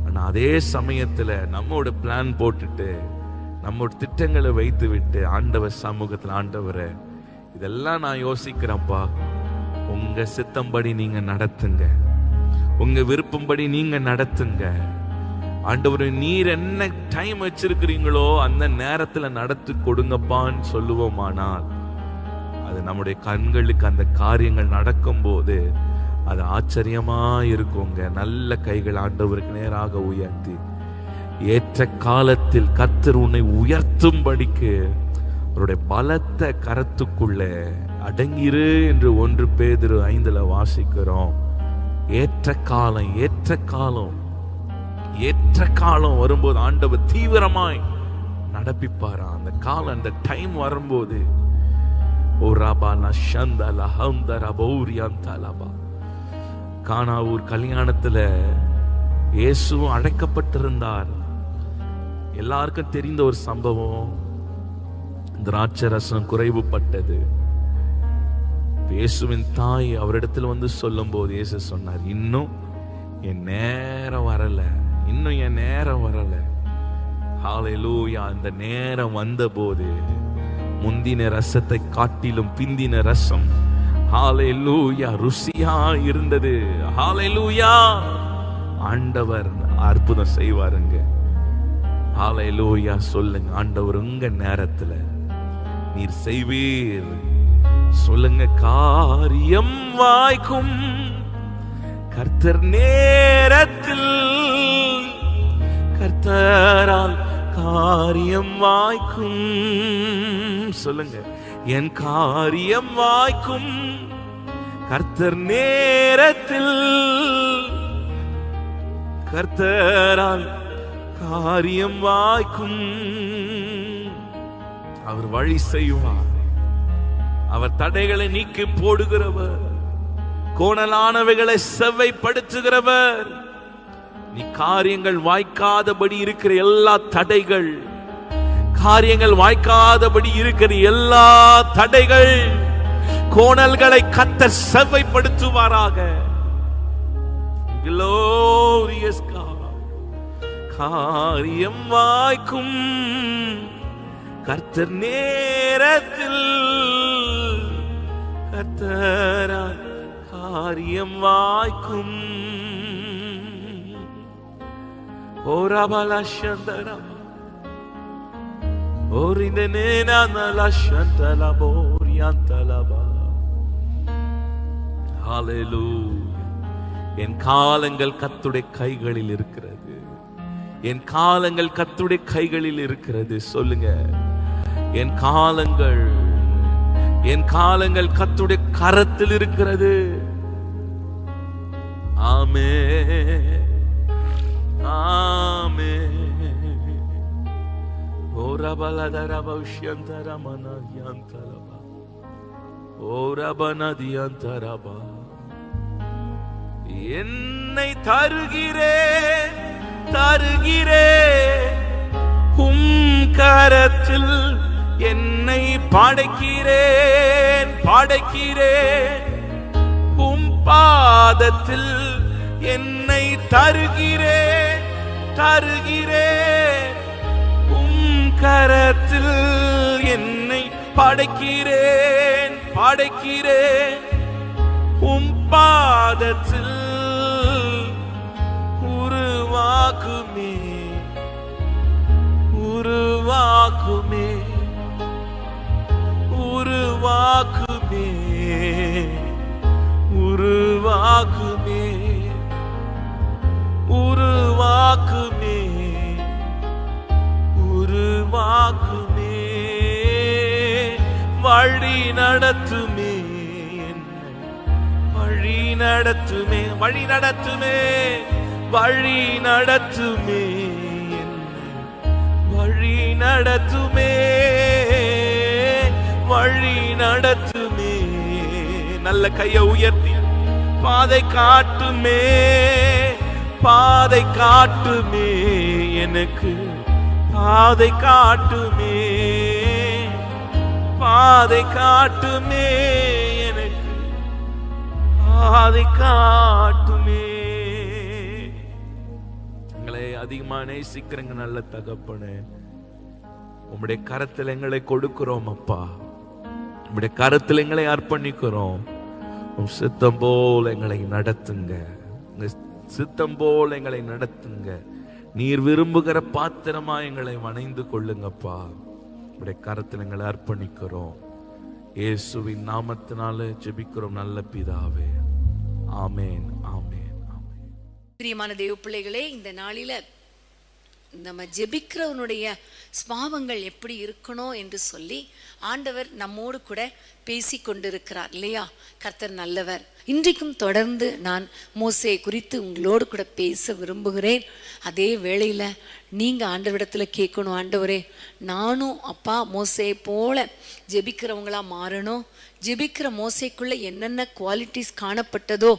ஆனா அதே சமயத்துல நம்மோட பிளான் போட்டுட்டு, நம்மோட திட்டங்களை வைத்து விட்டு ஆண்டவர் சமூகத்தில், ஆண்டவரே இதெல்லாம் நான் யோசிக்கிறேன்ப்பா, உங்க சித்தம்படி நீங்க நடத்துங்க, உங்க விருப்பம்படி நீங்க நடத்துங்க ஆண்டவரே, நீர் என்ன டைம் வச்சிருக்கிறீங்களோ அந்த நேரத்துல நடத்தி கொடுங்கப்பான்னு சொல்லுவோமானால், அது நம்முடைய கண்களுக்கு அந்த காரியங்கள் நடக்கும் போது அது ஆச்சரியமா இருக்குங்க. நல்ல கைகள் ஆண்டவருக்கு நேராக உயர்த்தி, ஏற்ற காலத்தில் கர்த்தர் உன்னை உயர்த்தும்படிக்கு அவருடைய பலத்த கரத்துக்குள்ள அடங்கிரு என்று 1 பேதுரு 5 வாசிக்கிறோம். ஏற்ற காலம், ஏற்ற காலம், ஏற்ற காலம் வரும்போது ஆண்டவர் தீவிரமாய் நடப்பிப்பாரா. அந்த காலம், அந்த டைம் வரும்போது, ஓ ராபா நஷந்தலா ஹந்தரா பௌரியாந்தலபா, கானாவூர் கல்யாணத்துல இயேசுவும் அழைக்கப்பட்டிருந்தார். எல்லாருக்கும் தெரிந்த ஒரு சம்பவம். திராட்சரசம் குறைவுபட்டது. இயேசுவின் தாய் அவரிடத்தில் வந்து சொல்லும் போது இயேசு சொன்னார், இன்னும் என் நேரம் வரல, இன்னும் என் நேரம் வரல. ஹல்லேலூயா. அந்த நேரம் வந்த போது முந்தின ரசத்தை காட்டிலும் பிந்தின ரசம் ஹல்லேலூயா ருசியா இருந்தது. ஹல்லேலூயா. ஆண்டவர் அற்புதம் செய்வாருங்க. ஹல்லேலூயா. சொல்லுங்க, ஆண்டவர் உங்க நேரத்துல நீர் செய்வீர். சொல்லுங்க, காரியம் வாய்க்கும் கர்த்தர் நேரத்தில், கர்த்தரால் காரியம் வாய்க்கும். சொல்லுங்க, என் காரியம் வாய்க்கும் கர்த்தர் நேரத்தில், கர்த்தரால் காரியம் வாய்க்கும். அவர் வழி செய்வார். அவர் தடைகளை நீக்கி போடுகிறவர், கோணலானவைகளை செவ்வைப்படுத்துகிறவர். நீ காரியங்கள் வாய்க்காதபடி இருக்கிற எல்லா தடைகள், காரியங்கள் வாய்க்காதபடி இருக்கிற எல்லா தடைகள், கோணல்களை கர்த்தர் செவ்வைப்படுத்துவாராக. Glorious God. காரியம் வாய்க்கும் கர்த்தர் நேரத்தில், கர்த்தரால் காரியம் வாய்க்கும். ஓரபலஷந்தரா ஓரிந்தனேனா நலஷந்தலபோரியந்தலபா. ஹல்லேலூயா. என் காலங்கள் கர்த்தருடைய கைகளில் இருக்கிறது. என் காலங்கள் கர்த்தருடைய கைகளில் இருக்கிறது. சொல்லுங்க, என் காலங்கள் கர்த்தருடைய கரத்தில் இருக்கிறது. ஆமென், ஆமென். ஓரபலதரபௌஷ்யந்தரமனயந்தரபா ஓரபனதியந்தரபா. என்னை தருகிறேன் உம் கரத்தில், என்னை படைக்கிறேன் உம் பாதத்தில், என்னை தருகிறேன் உம் கரத்தில், என்னை படைக்கிறேன் உம் பாதத்தில். உருவாக்குமே உருவாக்குமே உருவாக்குமே உருவாக்குமே உருவாக்குமே உருவாக்குமே. வழி நடத்துமே வழி நடத்துமே வழி நடத்துமே வழி நடத்துமே வழி நடத்துமே வழி நடத்துமே. நல்ல கையை உயர்த்தி பாதை காட்டுமே எனக்கு பாதை காட்டுமே எனக்கு பாதை காட்டுமே. எங்களை அதிகமா நேசிக்கிறங்க நல்ல தகப்பனே, உம்முடைய கரத்தில் எங்களை கொடுக்கிறோம் அப்பா. உம்முடைய கரத்தில் எங்களை அர்ப்பணிக்கிறோம். உம் சித்தம் போல் எங்களை நடத்துங்க. சித்தம் போல் எங்களை நடத்துங்க. நீர் விரும்புகிற பாத்திரமா எங்களை வணைந்து கொள்ளுங்கப்பா. உம்முடைய கரத்தில் எங்களை அர்ப்பணிக்கிறோம். இயேசுவின் நாமத்தினால ஜெபிக்கிறோம் நல்ல பிதாவே. ஆமென், ஆமென், ஆமென். பிரியமான தேவ பிள்ளைகளே, இந்த நாளில நம்ம ஜெபிக்கிறவனுடைய ஸ்பாவங்கள் எப்படி இருக்கணும் என்று சொல்லி ஆண்டவர் நம்மோடு கூட பேசி கொண்டிருக்கிறார் இல்லையா? கர்த்தர் நல்லவர். இன்றைக்கும் தொடர்ந்து நான் மோசேயை குறித்து உங்களோடு கூட பேச விரும்புகிறேன். அதே வேளையில் நீங்கள் ஆண்டவரிடத்தில் கேட்கணும், ஆண்டவரே நானும் அப்பா மோசேயை போல ஜெபிக்கிறவங்களா மாறணும். ஜெபிக்கிற மோசேக்குள்ளே என்னென்ன குவாலிட்டிஸ் காணப்பட்டதோ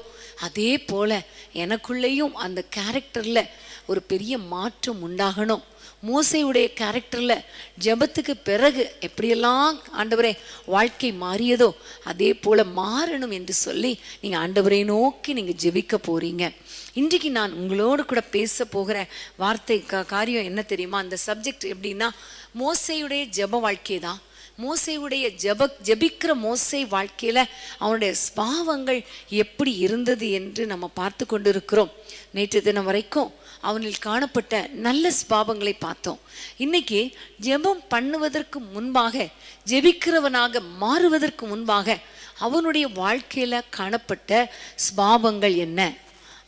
அதே போல் எனக்குள்ளேயும் அந்த கேரக்டரில் ஒரு பெரிய மாற்றம் உண்டாகணும். மோசேயுடைய கேரக்டரில் ஜெபத்துக்கு பிறகு எப்படியெல்லாம் ஆண்டவரே வாழ்க்கை மாறியதோ அதே போல் மாறணும் என்று சொல்லி நீங்கள் ஆண்டவரை நோக்கி நீங்கள் ஜெபிக்க போகிறீங்க. இன்றைக்கு நான் உங்களோடு கூட பேச போகிற வார்த்தை காரியம் என்ன தெரியுமா? அந்த சப்ஜெக்ட் எப்படின்னா, மோசேயுடைய ஜெப வாழ்க்கை தான். மோசேயுடைய ஜெபிக்கிற மோசே வாழ்க்கையில் அவனுடைய ஸ்பாவங்கள் எப்படி இருந்தது என்று நம்ம பார்த்து கொண்டிருக்கிறோம். நேற்று தினம் வரைக்கும் அவனில் காணப்பட்ட நல்ல ஸ்பாவங்களை பார்த்தோம். இன்னைக்கு ஜெபம் பண்ணுவதற்கு முன்பாக, ஜெபிக்கிறவனாக மாறுவதற்கு முன்பாக அவனுடைய வாழ்க்கையில் காணப்பட்ட ஸ்பாவங்கள் என்ன,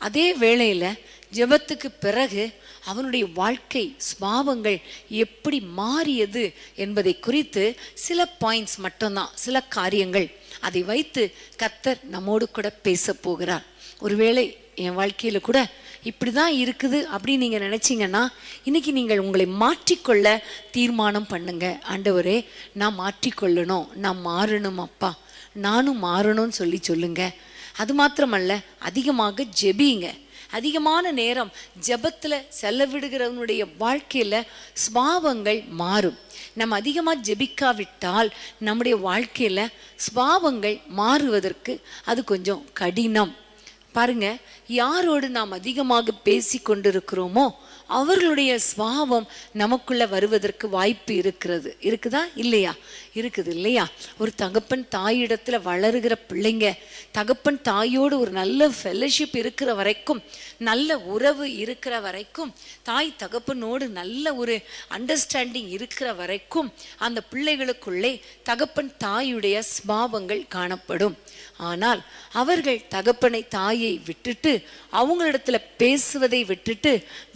அதே வேளையில் ஜெபத்துக்கு பிறகு அவனுடைய வாழ்க்கை ஸ்பாவங்கள் எப்படி மாறியது என்பதை குறித்து சில பாயிண்ட்ஸ் மட்டும்தான், சில காரியங்கள். அதை வைத்து கர்த்தர் நம்மோடு கூட பேச போகிறார். ஒருவேளை என் வாழ்க்கையில் கூட இப்படி தான் இருக்குது அப்படின்னு நீங்கள் நினச்சிங்கன்னா, இன்றைக்கி நீங்கள் உங்களை மாற்றிக்கொள்ள தீர்மானம் பண்ணுங்க. ஆண்டவரே நான் மாற்றிக்கொள்ளணும், நான் மாறணும் அப்பா, நானும் மாறணும்னு சொல்லுங்க. அது மாத்திரமல்ல, அதிகமாக ஜெபிங்க. அதிகமான நேரம் ஜெபத்தில் செலவிடுகிறவனுடைய வாழ்க்கையில் ஸ்பாவங்கள் மாறும். நம்ம அதிகமாக ஜெபிக்காவிட்டால் நம்முடைய வாழ்க்கையில் ஸ்பாவங்கள் மாறுவதற்கு அது கொஞ்சம் கடினம். பாருங்க, யாரோடு நாம் அதிகமாக பேசி கொண்டிருக்கிறோமோ அவர்களுடைய சுபாவம் நமக்குள்ள வருவதற்கு வாய்ப்பு இருக்குதா இல்லையா? இருக்குது இல்லையா? ஒரு தகப்பன் தாயிடத்துல வளருகிற பிள்ளைங்க, தகப்பன் தாயோடு ஒரு நல்ல ஃபெல்லோஷிப் இருக்கிற வரைக்கும், நல்ல உறவு இருக்கிற வரைக்கும், தாய் தகப்பனோடு நல்ல ஒரு அண்டர்ஸ்டாண்டிங் இருக்கிற வரைக்கும் அந்த பிள்ளைகளுக்குள்ளே தகப்பன் தாயுடைய சுபாவங்கள் காணப்படும். ஆனால் அவர்கள் தகப்பனை தாயை விட்டுட்டு அவங்களிடத்துல பேசுவதை விட்டுட்டு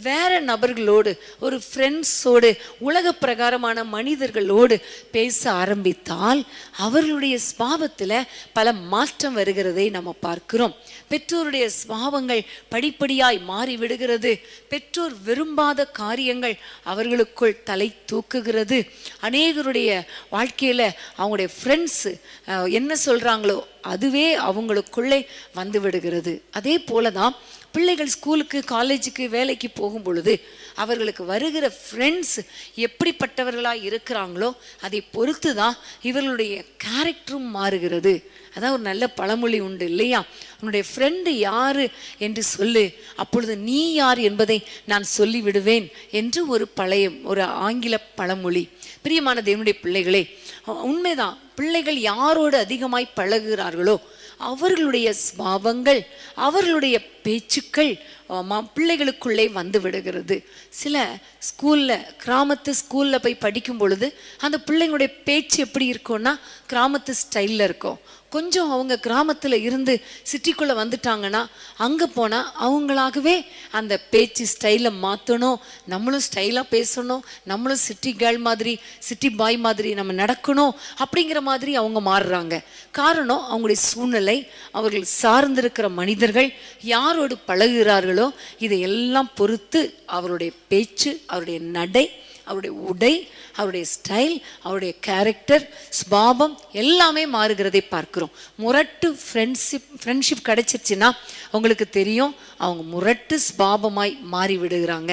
வேற நபர்களோடு, ஒரு ஃப்ரெண்ட்ஸோடு, உலக பிரகாரமான மனிதர்களோடு பேச ஆரம்பித்தால் அவர்களுடைய சுபாவத்தில் பல மாற்றம் வருகிறதை நம்ம பார்க்கிறோம். பெற்றோருடைய சுபாவங்கள் படிப்படியாய் மாறிவிடுகிறது. பெற்றோர் விரும்பாத காரியங்கள் அவர்களுக்குள் தலை தூக்குகிறது. அநேகருடைய வாழ்க்கையில் அவங்களுடைய ஃப்ரெண்ட்ஸு என்ன சொல்கிறாங்களோ அதுவே அவங்களுக்குள்ளே வந்து விடுகிறது. அதே போல தான் பிள்ளைகள் ஸ்கூலுக்கு, காலேஜுக்கு, வேலைக்கு போகும் பொழுது அவர்களுக்கு வருகிற ஃப்ரெண்ட்ஸ் எப்படிப்பட்டவர்களாக இருக்கிறாங்களோ அதை பொறுத்து தான் இவர்களுடைய கேரக்டரும் மாறுகிறது. அதான் ஒரு நல்ல பழமொழி உண்டு இல்லையா? உன்னுடைய ஃப்ரெண்டு யாரு என்று சொல்லு, அப்பொழுது நீ யார் என்பதை நான் சொல்லிவிடுவேன் என்று ஒரு ஆங்கில பழமொழி. பிரியமான தேவனுடைய பிள்ளைகளே, உண்மைதான். பிள்ளைகள் யாரோடு அதிகமாய் பழகுகிறார்களோ அவர்களுடைய சுபாவங்கள், அவர்களுடைய பேச்சுக்கள் பிள்ளைகளுக்குள்ளே வந்து விடுகிறது. சில கிராமத்து ஸ்கூல்ல போய் படிக்கும் பொழுது அந்த பிள்ளைங்களுடைய பேச்சு எப்படி இருக்கும்னா கிராமத்து ஸ்டைல்ல இருக்கும். கொஞ்சம் அவங்க கிராமத்தில் இருந்து சிட்டிக்குள்ளே வந்துட்டாங்கன்னா அங்கே போனால் அவங்களாகவே அந்த பேச்சு ஸ்டைலை மாற்றணும், நம்மளும் ஸ்டைலாக பேசணும், நம்மளும் சிட்டி கேர்ள் மாதிரி, சிட்டி பாய் மாதிரி நம்ம நடக்கணும் அப்படிங்கிற மாதிரி அவங்க மாறுறாங்க. காரணம் அவங்களுடைய சூழ்நிலை, அவர்கள் சார்ந்திருக்கிற மனிதர்கள் யாரோடு பழகுகிறார்களோ இதையெல்லாம் பொறுத்து அவருடைய பேச்சு, அவருடைய நடை, அவருடைய உடை, அவருடைய ஸ்டைல், அவருடைய கேரக்டர், சுபாவம் எல்லாமே மாறுகிறதை பார்க்கிறோம். முரட்டு ஃப்ரெண்ட்ஷிப் கிடைச்சிருச்சுன்னா உங்களுக்கு தெரியும், அவங்க முரட்டு சுபாவமாய் மாறி விடுகிறாங்க.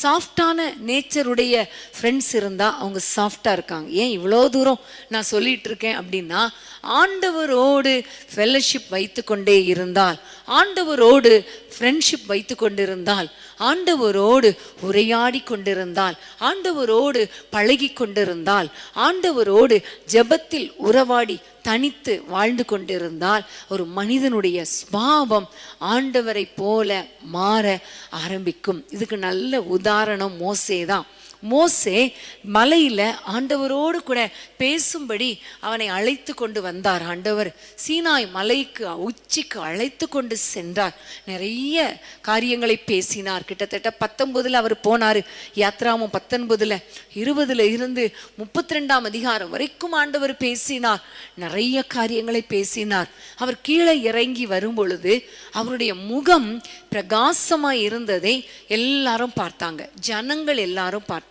சாஃப்டான நேச்சருடைய ஃப்ரெண்ட்ஸ் இருந்தால் அவங்க சாஃப்டாக இருக்காங்க. ஏன் இவ்வளோ தூரம் நான் சொல்லிட்டு இருக்கேன் அப்படின்னா, ஆண்டவரோடு ஃபெல்லோஷிப் வைத்து கொண்டே இருந்தால், ஆண்டவரோடு ஃப்ரெண்ட்ஷிப் வைத்து கொண்டிருந்தால், ஆண்டவரோடு உரையாடி கொண்டிருந்தால், ஆண்டவரோடு பழகி கொண்டிருந்தால், ஆண்டவரோடு ஜெபத்தில் உறவாடி தனித்து வாழ்ந்து கொண்டிருந்தால் ஒரு மனிதனுடைய சுபாவம் ஆண்டவரை போல மாற ஆரம்பிக்கும். இதுக்கு நல்ல உதாரணம் மோசே தான். மோசே மலையில ஆண்டவரோடு கூட பேசும்படி அவனை அழைத்து கொண்டு வந்தார். ஆண்டவர் சீனாய் மலைக்கு உச்சிக்கு அழைத்து கொண்டு சென்றார். நிறைய காரியங்களை பேசினார். கிட்டத்தட்ட 19 அவர் போனார். யாத்ராமம் 19 20 இருந்து 32 அதிகாரம் வரைக்கும் ஆண்டவர் பேசினார். நிறைய காரியங்களை பேசினார். அவர் கீழே இறங்கி வரும் பொழுது அவருடைய முகம் பிரகாசமாய் இருந்ததை எல்லாரும் பார்த்தாங்க, ஜனங்கள் எல்லாரும் பார்த்தாங்க.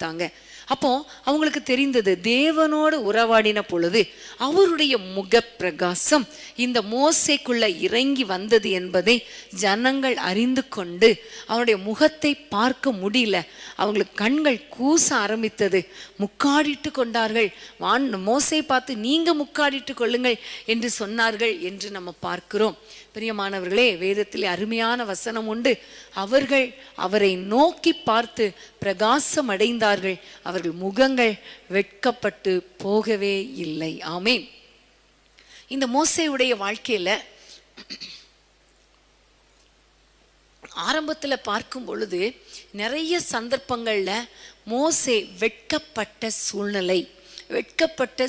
அப்போ அவங்களுக்கு தெரிந்தது, தேவனோடு உறவாடின பொழுது அவருடைய முக பிரகாசம் இந்த மோசேக்குள்ள இறங்கி வந்தது என்பதை ஜனங்கள் அறிந்து கொண்டு அவருடைய முகத்தை பார்க்க முடியல. அவங்களுக்கு கண்கள் கூச ஆரம்பித்தது. முக்காடிட்டு கொண்டார்கள். மோசே பார்த்து நீங்க முக்காடிட்டு கொள்ளுங்கள் என்று சொன்னார்கள் என்று நம்ம பார்க்கிறோம். பிரியமானவர்களே, வேதத்திலே அருமையான வசனம் உண்டு. அவர்கள் அவரை நோக்கி பார்த்து பிரகாசம் அடைந்தார்கள், அவர்கள் முகங்கள் வெட்கப்பட்டு போகவே இல்லை. ஆமென். இந்த மோசேயுடைய வாழ்க்கையில ஆரம்பத்தில் பார்க்கும் பொழுது நிறைய சந்தர்ப்பங்கள்ல மோசே வெட்கப்பட்ட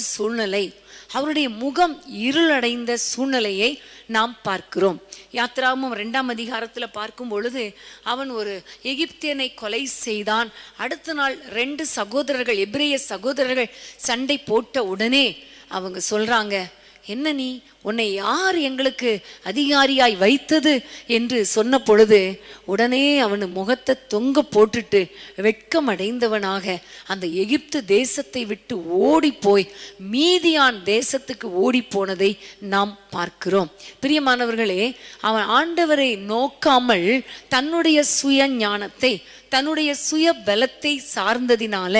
சூழ்நிலை, அவருடைய முகம் இருளடைந்த சூழ்நிலையை நாம் பார்க்கிறோம். யாத்ராகமம் 2 அதிகாரத்தில் பார்க்கும் பொழுது அவன் ஒரு எகிப்தியனை கொலை செய்தான். அடுத்த நாள் 2 சகோதரர்கள், எபிரேய சகோதரர்கள் சண்டை போட்ட உடனே அவங்க சொல்றாங்க, என்ன நீ, உன்னை யார் எங்களுக்கு அதிகாரியாய் வைத்தது என்று சொன்ன பொழுது உடனே அவன் முகத்தை தொங்க போட்டுட்டு வெட்கம் அடைந்தவனாக அந்த எகிப்து தேசத்தை விட்டு ஓடி போய் மீதியான் தேசத்துக்கு ஓடி போனதை நாம் பார்க்கிறோம். பிரியமானவர்களே, அவன் ஆண்டவரை நோக்காமல் தன்னுடைய சுய ஞானத்தை, தன்னுடைய சுய பலத்தை சார்ந்ததினால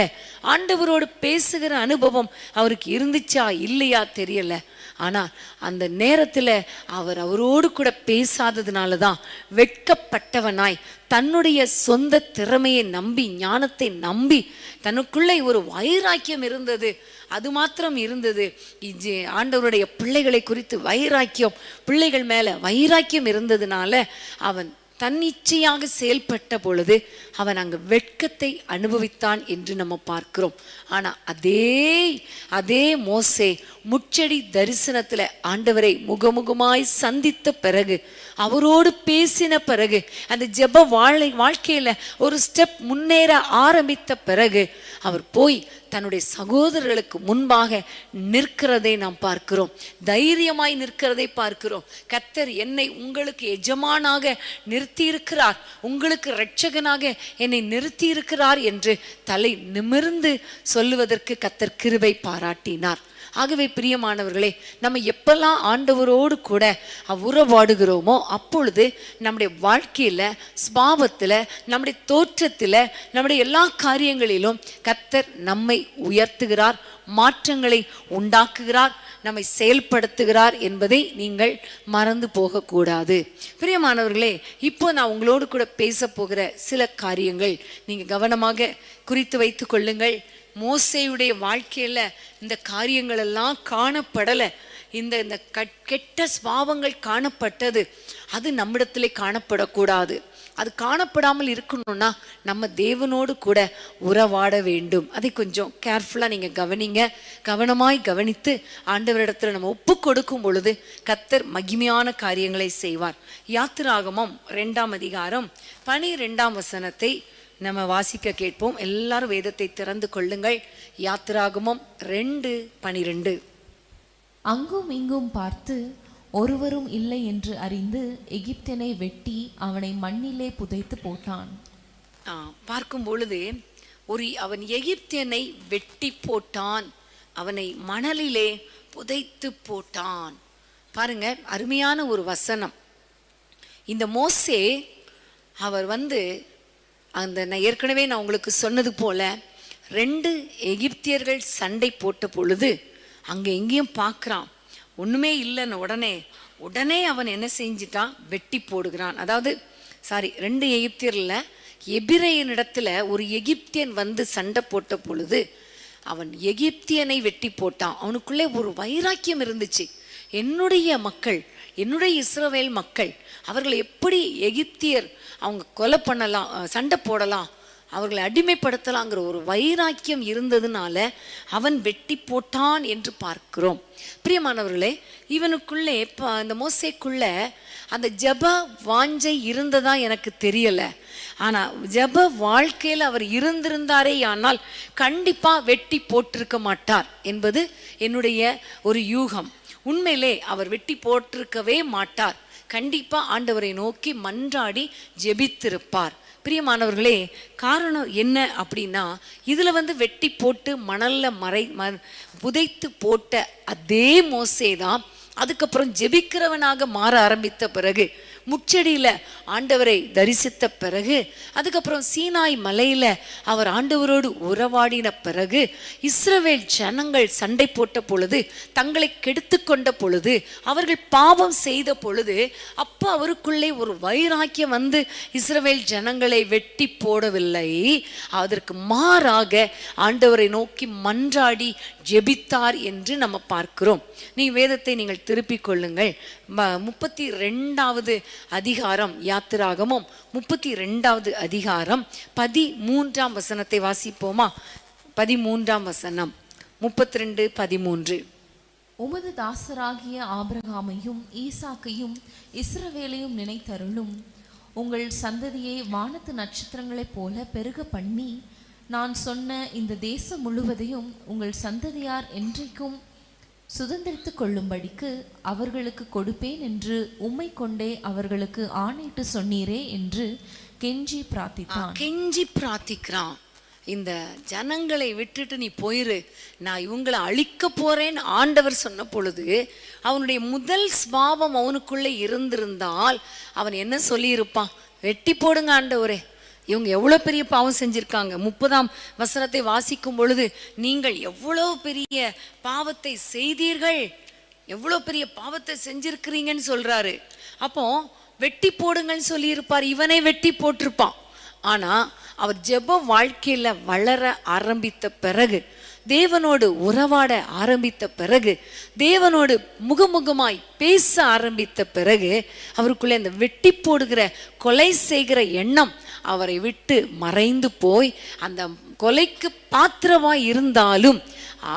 ஆண்டவரோடு பேசுகிற அனுபவம் அவருக்கு இருந்துச்சா இல்லையா தெரியல. ஆனால் அந்த நேரத்தில் அவரோடு கூட பேசாததுனால தான் வெட்கப்பட்டவனாய் தன்னுடைய சொந்த திறமையை நம்பி, ஞானத்தை நம்பி, தனக்குள்ளே ஒரு வைராக்கியம் இருந்தது, அது மாத்திரம் இருந்தது. ஆண்டவருடைய பிள்ளைகளை குறித்து வைராக்கியம், பிள்ளைகள் மேலே வைராக்கியம் இருந்ததுனால அவன் தன்னிச்சையாக செயல்பட்ட பொழுது அவன் அங்கு வெட்கத்தை அனுபவித்தான் என்று நம்ம பார்க்கிறோம். ஆனால் அதே மோசே முச்செடி தரிசனத்தில் ஆண்டவரை முகமுகமாய் சந்தித்த பிறகு, அவரோடு பேசின பிறகு, அந்த ஜெப வாழ்க்கையில் ஒரு ஸ்டெப் முன்னேற ஆரம்பித்த பிறகு அவர் போய் தன்னுடைய சகோதரர்களுக்கு முன்பாக நிற்கிறதை நாம் பார்க்கிறோம். தைரியமாய் நிற்கிறதை பார்க்கிறோம். கர்த்தர் என்னை உங்களுக்கு எஜமானாக நிறுத்தி இருக்கிறார், உங்களுக்கு இரட்சகனாக என்னை நிறுத்தி இருக்கிறார் என்று தலை நிமிர்ந்து சொல்லுவதற்கு கர்த்தர் கிருபை பாராட்டினார். ஆகவே பிரியமானவர்களே, நம்ம எப்பெல்லாம் ஆண்டவரோடு கூட உறவாடுகிறோமோ அப்பொழுது நம்முடைய வாழ்க்கையில், ஸ்பாவத்தில், நம்முடைய தோற்றத்தில், நம்முடைய எல்லா காரியங்களிலும் கர்த்தர் நம்மை உயர்த்துகிறார், மாற்றங்களை உண்டாக்குகிறார், நம்மை செயல்படுத்துகிறார் என்பதை நீங்கள் மறந்து போகக்கூடாது. பிரியமானவர்களே, இப்போ நான் உங்களோடு கூட பேச போகிற சில காரியங்கள் நீங்கள் கவனமாக குறித்து வைத்து கொள்ளுங்கள். மோசேயுடைய வாழ்க்கையில் இந்த காரியங்கள் எல்லாம் காணப்படலை. இந்த கெட்ட ஸ்பாவங்கள் காணப்பட்டது. அது நம்மிடத்திலே காணப்படக்கூடாது. அது காணப்படாமல் இருக்கணும்னா நம்ம தேவனோடு கூட உறவாட வேண்டும். அதை கொஞ்சம் கேர்ஃபுல்லாக நீங்கள் கவனிங்க. கவனமாய் கவனித்து ஆண்டவரிடத்தில் நம்ம ஒப்பு கொடுக்கும் பொழுது கர்த்தர் மகிமையான காரியங்களை செய்வார். யாத்திராகமம் 2ஆம் அதிகாரம் 12ஆம் வசனத்தை நம்ம வாசிக்க கேட்போம். எல்லாரும் வேதத்தை திறந்து கொள்ளுங்கள். யாத்திராகமம் 2:12. அங்கும் இங்கும் பார்த்து ஒருவரும் இல்லை என்று அறிந்து எகிப்தியனை வெட்டி அவனை மண்ணிலே புதைத்து போட்டான். பார்க்கும் பொழுது அவன் எகிப்தியனை வெட்டி போட்டான், அவனை மணலிலே புதைத்து போட்டான். பாருங்க, அருமையான ஒரு வசனம். இந்த மோசே அவர் நான் ஏற்கனவே உங்களுக்கு சொன்னது போல 2 எகிப்தியர்கள் சண்டை போட்ட பொழுது அங்கே எங்கேயும் பார்க்குறான், ஒன்றுமே இல்லைன்னு உடனே அவன் என்ன செஞ்சிட்டான், வெட்டி போடுகிறான். அதாவது 2 எகிப்தியரில் எபிரேயனிடத்தில் ஒரு எகிப்தியன் சண்டை போட்ட பொழுது அவன் எகிப்தியனை வெட்டி போட்டான். அவனுக்குள்ளே ஒரு வைராக்கியம் இருந்துச்சு. என்னுடைய மக்கள், என்னுடைய இஸ்ரவேல் மக்கள், அவர்களை எப்படி எகிப்தியர் அவங்க கொலை பண்ணலாம், சண்டை போடலாம், அவர்களை அடிமைப்படுத்தலாங்கிற ஒரு வைராக்கியம் இருந்ததுனால அவன் வெட்டி போட்டான் என்று பார்க்கிறோம். பிரியமானவர்களே, இவனுக்குள்ளே இந்த மோசேக்குள்ள அந்த ஜெப வாஞ்சை இருந்ததா எனக்கு தெரியல. ஆனால் ஜெப வாழ்க்கையில் அவர் இருந்திருந்தாரே ஆனால் கண்டிப்பாக வெட்டி போட்டிருக்க மாட்டார் என்பது என்னுடைய ஒரு யூகம். உண்மையிலே அவர் வெட்டி போட்டிருக்கவே மாட்டார். கண்டிப்பா ஆண்டவரை நோக்கி மன்றாடி ஜெபித்திருப்பார். பிரியமானவர்களே, காரணம் என்ன அப்படின்னா, இதுல வெட்டி போட்டு மணல்ல புதைத்து போட்ட அதே மோசே தான் அதுக்கப்புறம் ஜெபிக்கிறவனாக மாற ஆரம்பித்த பிறகு, முச்செடியில் ஆண்டவரை தரிசித்த பிறகு, அதுக்கப்புறம் சீனாய் மலையில் அவர் ஆண்டவரோடு உறவாடின பிறகு, இஸ்ரவேல் ஜனங்கள் சண்டை போட்ட பொழுது, தங்களை கெடுத்து கொண்ட பொழுது, அவர்கள் பாவம் செய்த பொழுது, அப்போ அவருக்குள்ளே ஒரு வைராக்கியம் இஸ்ரவேல் ஜனங்களை வெட்டி போடவில்லை. அதற்கு மாறாக ஆண்டவரை நோக்கி மன்றாடி ஜெபித்தார் என்று நம்ம பார்க்கிறோம். வேதத்தை நீங்கள் திருப்பிக் கொள்ளுங்கள். 32வது அதிகாரம், யாத்திராகமம் 32வது அதிகாரம் 13ஆம் வசனத்தை வாசிப்போமா? 13ஆம் வசனம், 32:13. உமது தாசராகிய ஆபிரகாமையும் ஈசாக்கையும் இஸ்ரவேலையும் நினைத்தருளும். உங்கள் சந்ததியை வானத்து நட்சத்திரங்களைப் போல பெருக பண்ணி, நான் சொன்ன இந்த தேசம் முழுவதையும் உங்கள் சந்ததியார் என்றைக்கும் சுதந்திரித்துக் கொள்ளும்படிக்கு அவர்களுக்கு கொடுப்பேன் என்று உம்மை கொண்டே அவர்களுக்கு ஆணையிட்டு சொன்னீரே என்று கெஞ்சி பிரார்த்திக்கிறான். இந்த ஜனங்களை விட்டுட்டு நீ போயிரு, நான் இவங்களை அழிக்க போறேன்னு ஆண்டவர் சொன்ன பொழுது, அவனுடைய முதல் ஸ்பாவம் அவனுக்குள்ளே இருந்திருந்தால் அவன் என்ன சொல்லியிருப்பான்? வெட்டி போடுங்க ஆண்டவரே, இவங்க எவ்வளோ பெரிய பாவம் செஞ்சிருக்காங்க. 30ஆம் வசனத்தை வாசிக்கும் பொழுது, நீங்கள் எவ்வளோ பெரிய பாவத்தை செய்தீர்கள், எவ்வளோ பெரிய பாவத்தை செஞ்சிருக்கிறீங்கன்னு சொல்றாரு. அப்போ வெட்டி போடுங்கன்னு சொல்லியிருப்பார், இவனை வெட்டி போட்டிருப்பான். ஆனா அவர் ஜெப வாழ்க்கையில வளர ஆரம்பித்த பிறகு, தேவனோடு உறவாட ஆரம்பித்த பிறகு, தேவனோடு முகமுகமாய் பேச ஆரம்பித்த பிறகு, அவருக்குள்ள இந்த வெட்டி போடுகிற கொலை செய்கிற எண்ணம் அவரை விட்டு மறைந்து போய், அந்த கொலைக்கு பாத்திரமாய் இருந்தாலும்,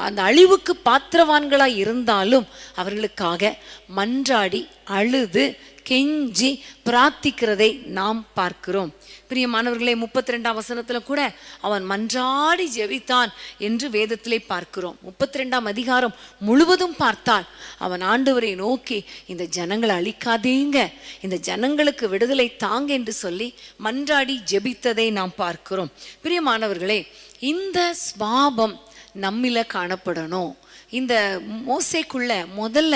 அந்த அழிவுக்கு பாத்திரவான்களாய் இருந்தாலும் அவர்களுக்காக மன்றாடி அழுது கெஞ்சி பிரார்த்திக்கிறதை நாம் பார்க்கிறோம். பிரியமானவர்களே, 32ஆம் வசனத்துல கூட அவன் மன்றாடி ஜெபித்தான் என்று வேதத்திலே பார்க்கிறோம். 32ஆம் அதிகாரம் முழுவதும் பார்த்தால் அவன் ஆண்டவரை நோக்கி, இந்த ஜனங்களை அழிக்காதீங்க, இந்த ஜனங்களுக்கு விடுதலை தாங்க என்று சொல்லி மன்றாடி ஜெபித்ததை நாம் பார்க்கிறோம். பிரியமானவர்களே, இந்த ஸ்வாபம் நம்மில காணப்படணும். இந்த மோசேக்குள்ள முதல்ல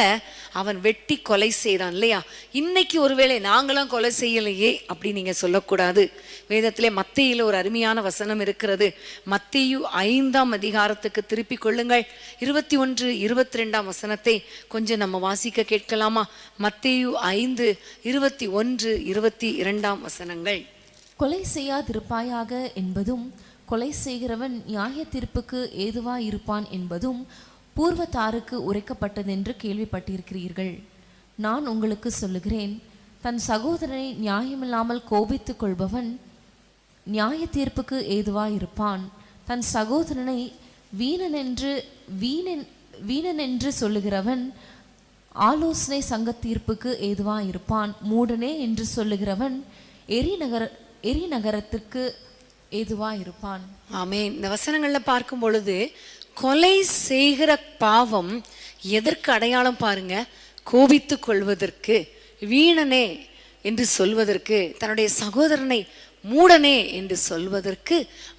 அவன் வெட்டி கொலை செய்தான் இல்லையா? இன்னைக்கு ஒருவேளை நாங்களும் கொலை செய்யலையே அப்படி நீங்க சொல்லக்கூடாது. வேதத்திலே மத்தேயுல ஒரு அருமையான வசனம் இருக்கிறது. மத்தேயு 5ஆம் அதிகாரத்துக்கு திருப்பி கொள்ளுங்கள். 21, 22ஆம் வசனத்தை கொஞ்சம் நம்ம வாசிக்க கேட்கலாமா? மத்தேயு 5, 21, 22ஆம் வசனங்கள். கொலை செய்யாதிருப்பாயாக என்பதும், கொலை செய்கிறவன் நியாய தீர்ப்புக்கு ஏதுவாயிருப்பான் என்பதும் பூர்வத்தாருக்கு உரைக்கப்பட்டதென்று கேள்விப்பட்டிருக்கிறீர்கள். நான் உங்களுக்கு சொல்லுகிறேன், தன் சகோதரனை நியாயமில்லாமல் கோபித்துக் கொள்பவன் நியாய தீர்ப்புக்கு ஏதுவாயிருப்பான். தன் சகோதரனை வீணனென்று சொல்லுகிறவன் ஆலோசனை சங்க தீர்ப்புக்கு ஏதுவாயிருப்பான். மூடனே என்று சொல்லுகிறவன் எரிநகரத்திற்கு ஏதுவாயிருப்பான். ஆமென். இந்த வசனங்கள்ல பார்க்கும் பொழுது கொலை செய்கிற பாவம் எதற்கு அடையாளம் பாருங்க? கோபித்து கொள்வதற்கு, வீணனே என்று சொல்வதற்கு, தன்னுடைய சகோதரனை மூடனே என்று சொல்வதற்கு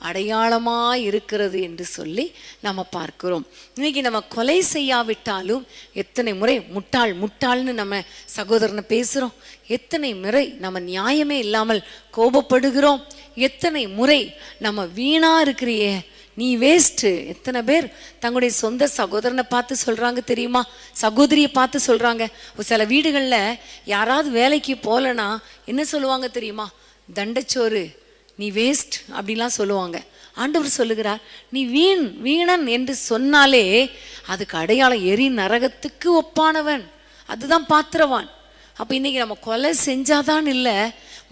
அடையாளமாய் இருக்கிறது என்று சொல்லி நம்ம பார்க்கிறோம். இன்னைக்கு நம்ம கொலை செய்யாவிட்டாலும் எத்தனை முறை முட்டாள் முட்டாள்னு நம்ம சகோதரனை பேசுகிறோம், எத்தனை முறை நம்ம நியாயமே இல்லாமல் கோபப்படுகிறோம், எத்தனை முறை நம்ம வீணா இருக்கிறியே, நீ வேஸ்ட்டு. எத்தனை பேர் தங்களுடைய சொந்த சகோதரனை பார்த்து சொல்கிறாங்க தெரியுமா? சகோதரியை பார்த்து சொல்கிறாங்க. சில வீடுகளில் யாராவது வேலைக்கு போகலன்னா என்ன சொல்லுவாங்க தெரியுமா? தண்டச்சோறு, நீ வேஸ்ட் அப்படிலாம் சொல்லுவாங்க. ஆண்டவர் சொல்லுகிறார், நீ வீணன் என்று சொன்னாலே அதுக்கு அடையாளம் எரி நரகத்துக்கு ஒப்பானவன், அதுதான் பாத்திரவான். அப்போ இன்னைக்கு நம்ம கொலை செஞ்சாதான் இல்லை,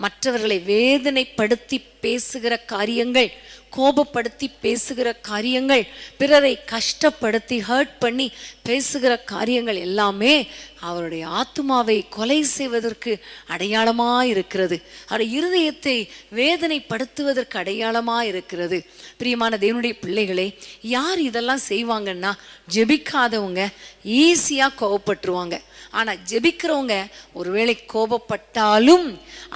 மற்றவர்களை வேதனைப்படுத்தி பேசுகிற காரியங்கள், கோபப்படுத்தி பேசுகிற காரியங்கள், பிறரை கஷ்டப்படுத்தி ஹர்ட் பண்ணி பேசுகிற காரியங்கள் எல்லாமே அவருடைய ஆத்துமாவை கொலை செய்வதற்கு அடையாளமாக இருக்கிறது. அவருடைய இருதயத்தை வேதனைப்படுத்துவதற்கு அடையாளமாக இருக்கிறது. பிரியமான தேவனுடைய பிள்ளைகளே, யார் இதெல்லாம் செய்வாங்கன்னா, ஜெபிக்காதவங்க ஈஸியாக கோபப்பட்டுருவாங்க. ஆனால் ஜெபிக்கிறவங்க ஒருவேளை கோபப்பட்டாலும்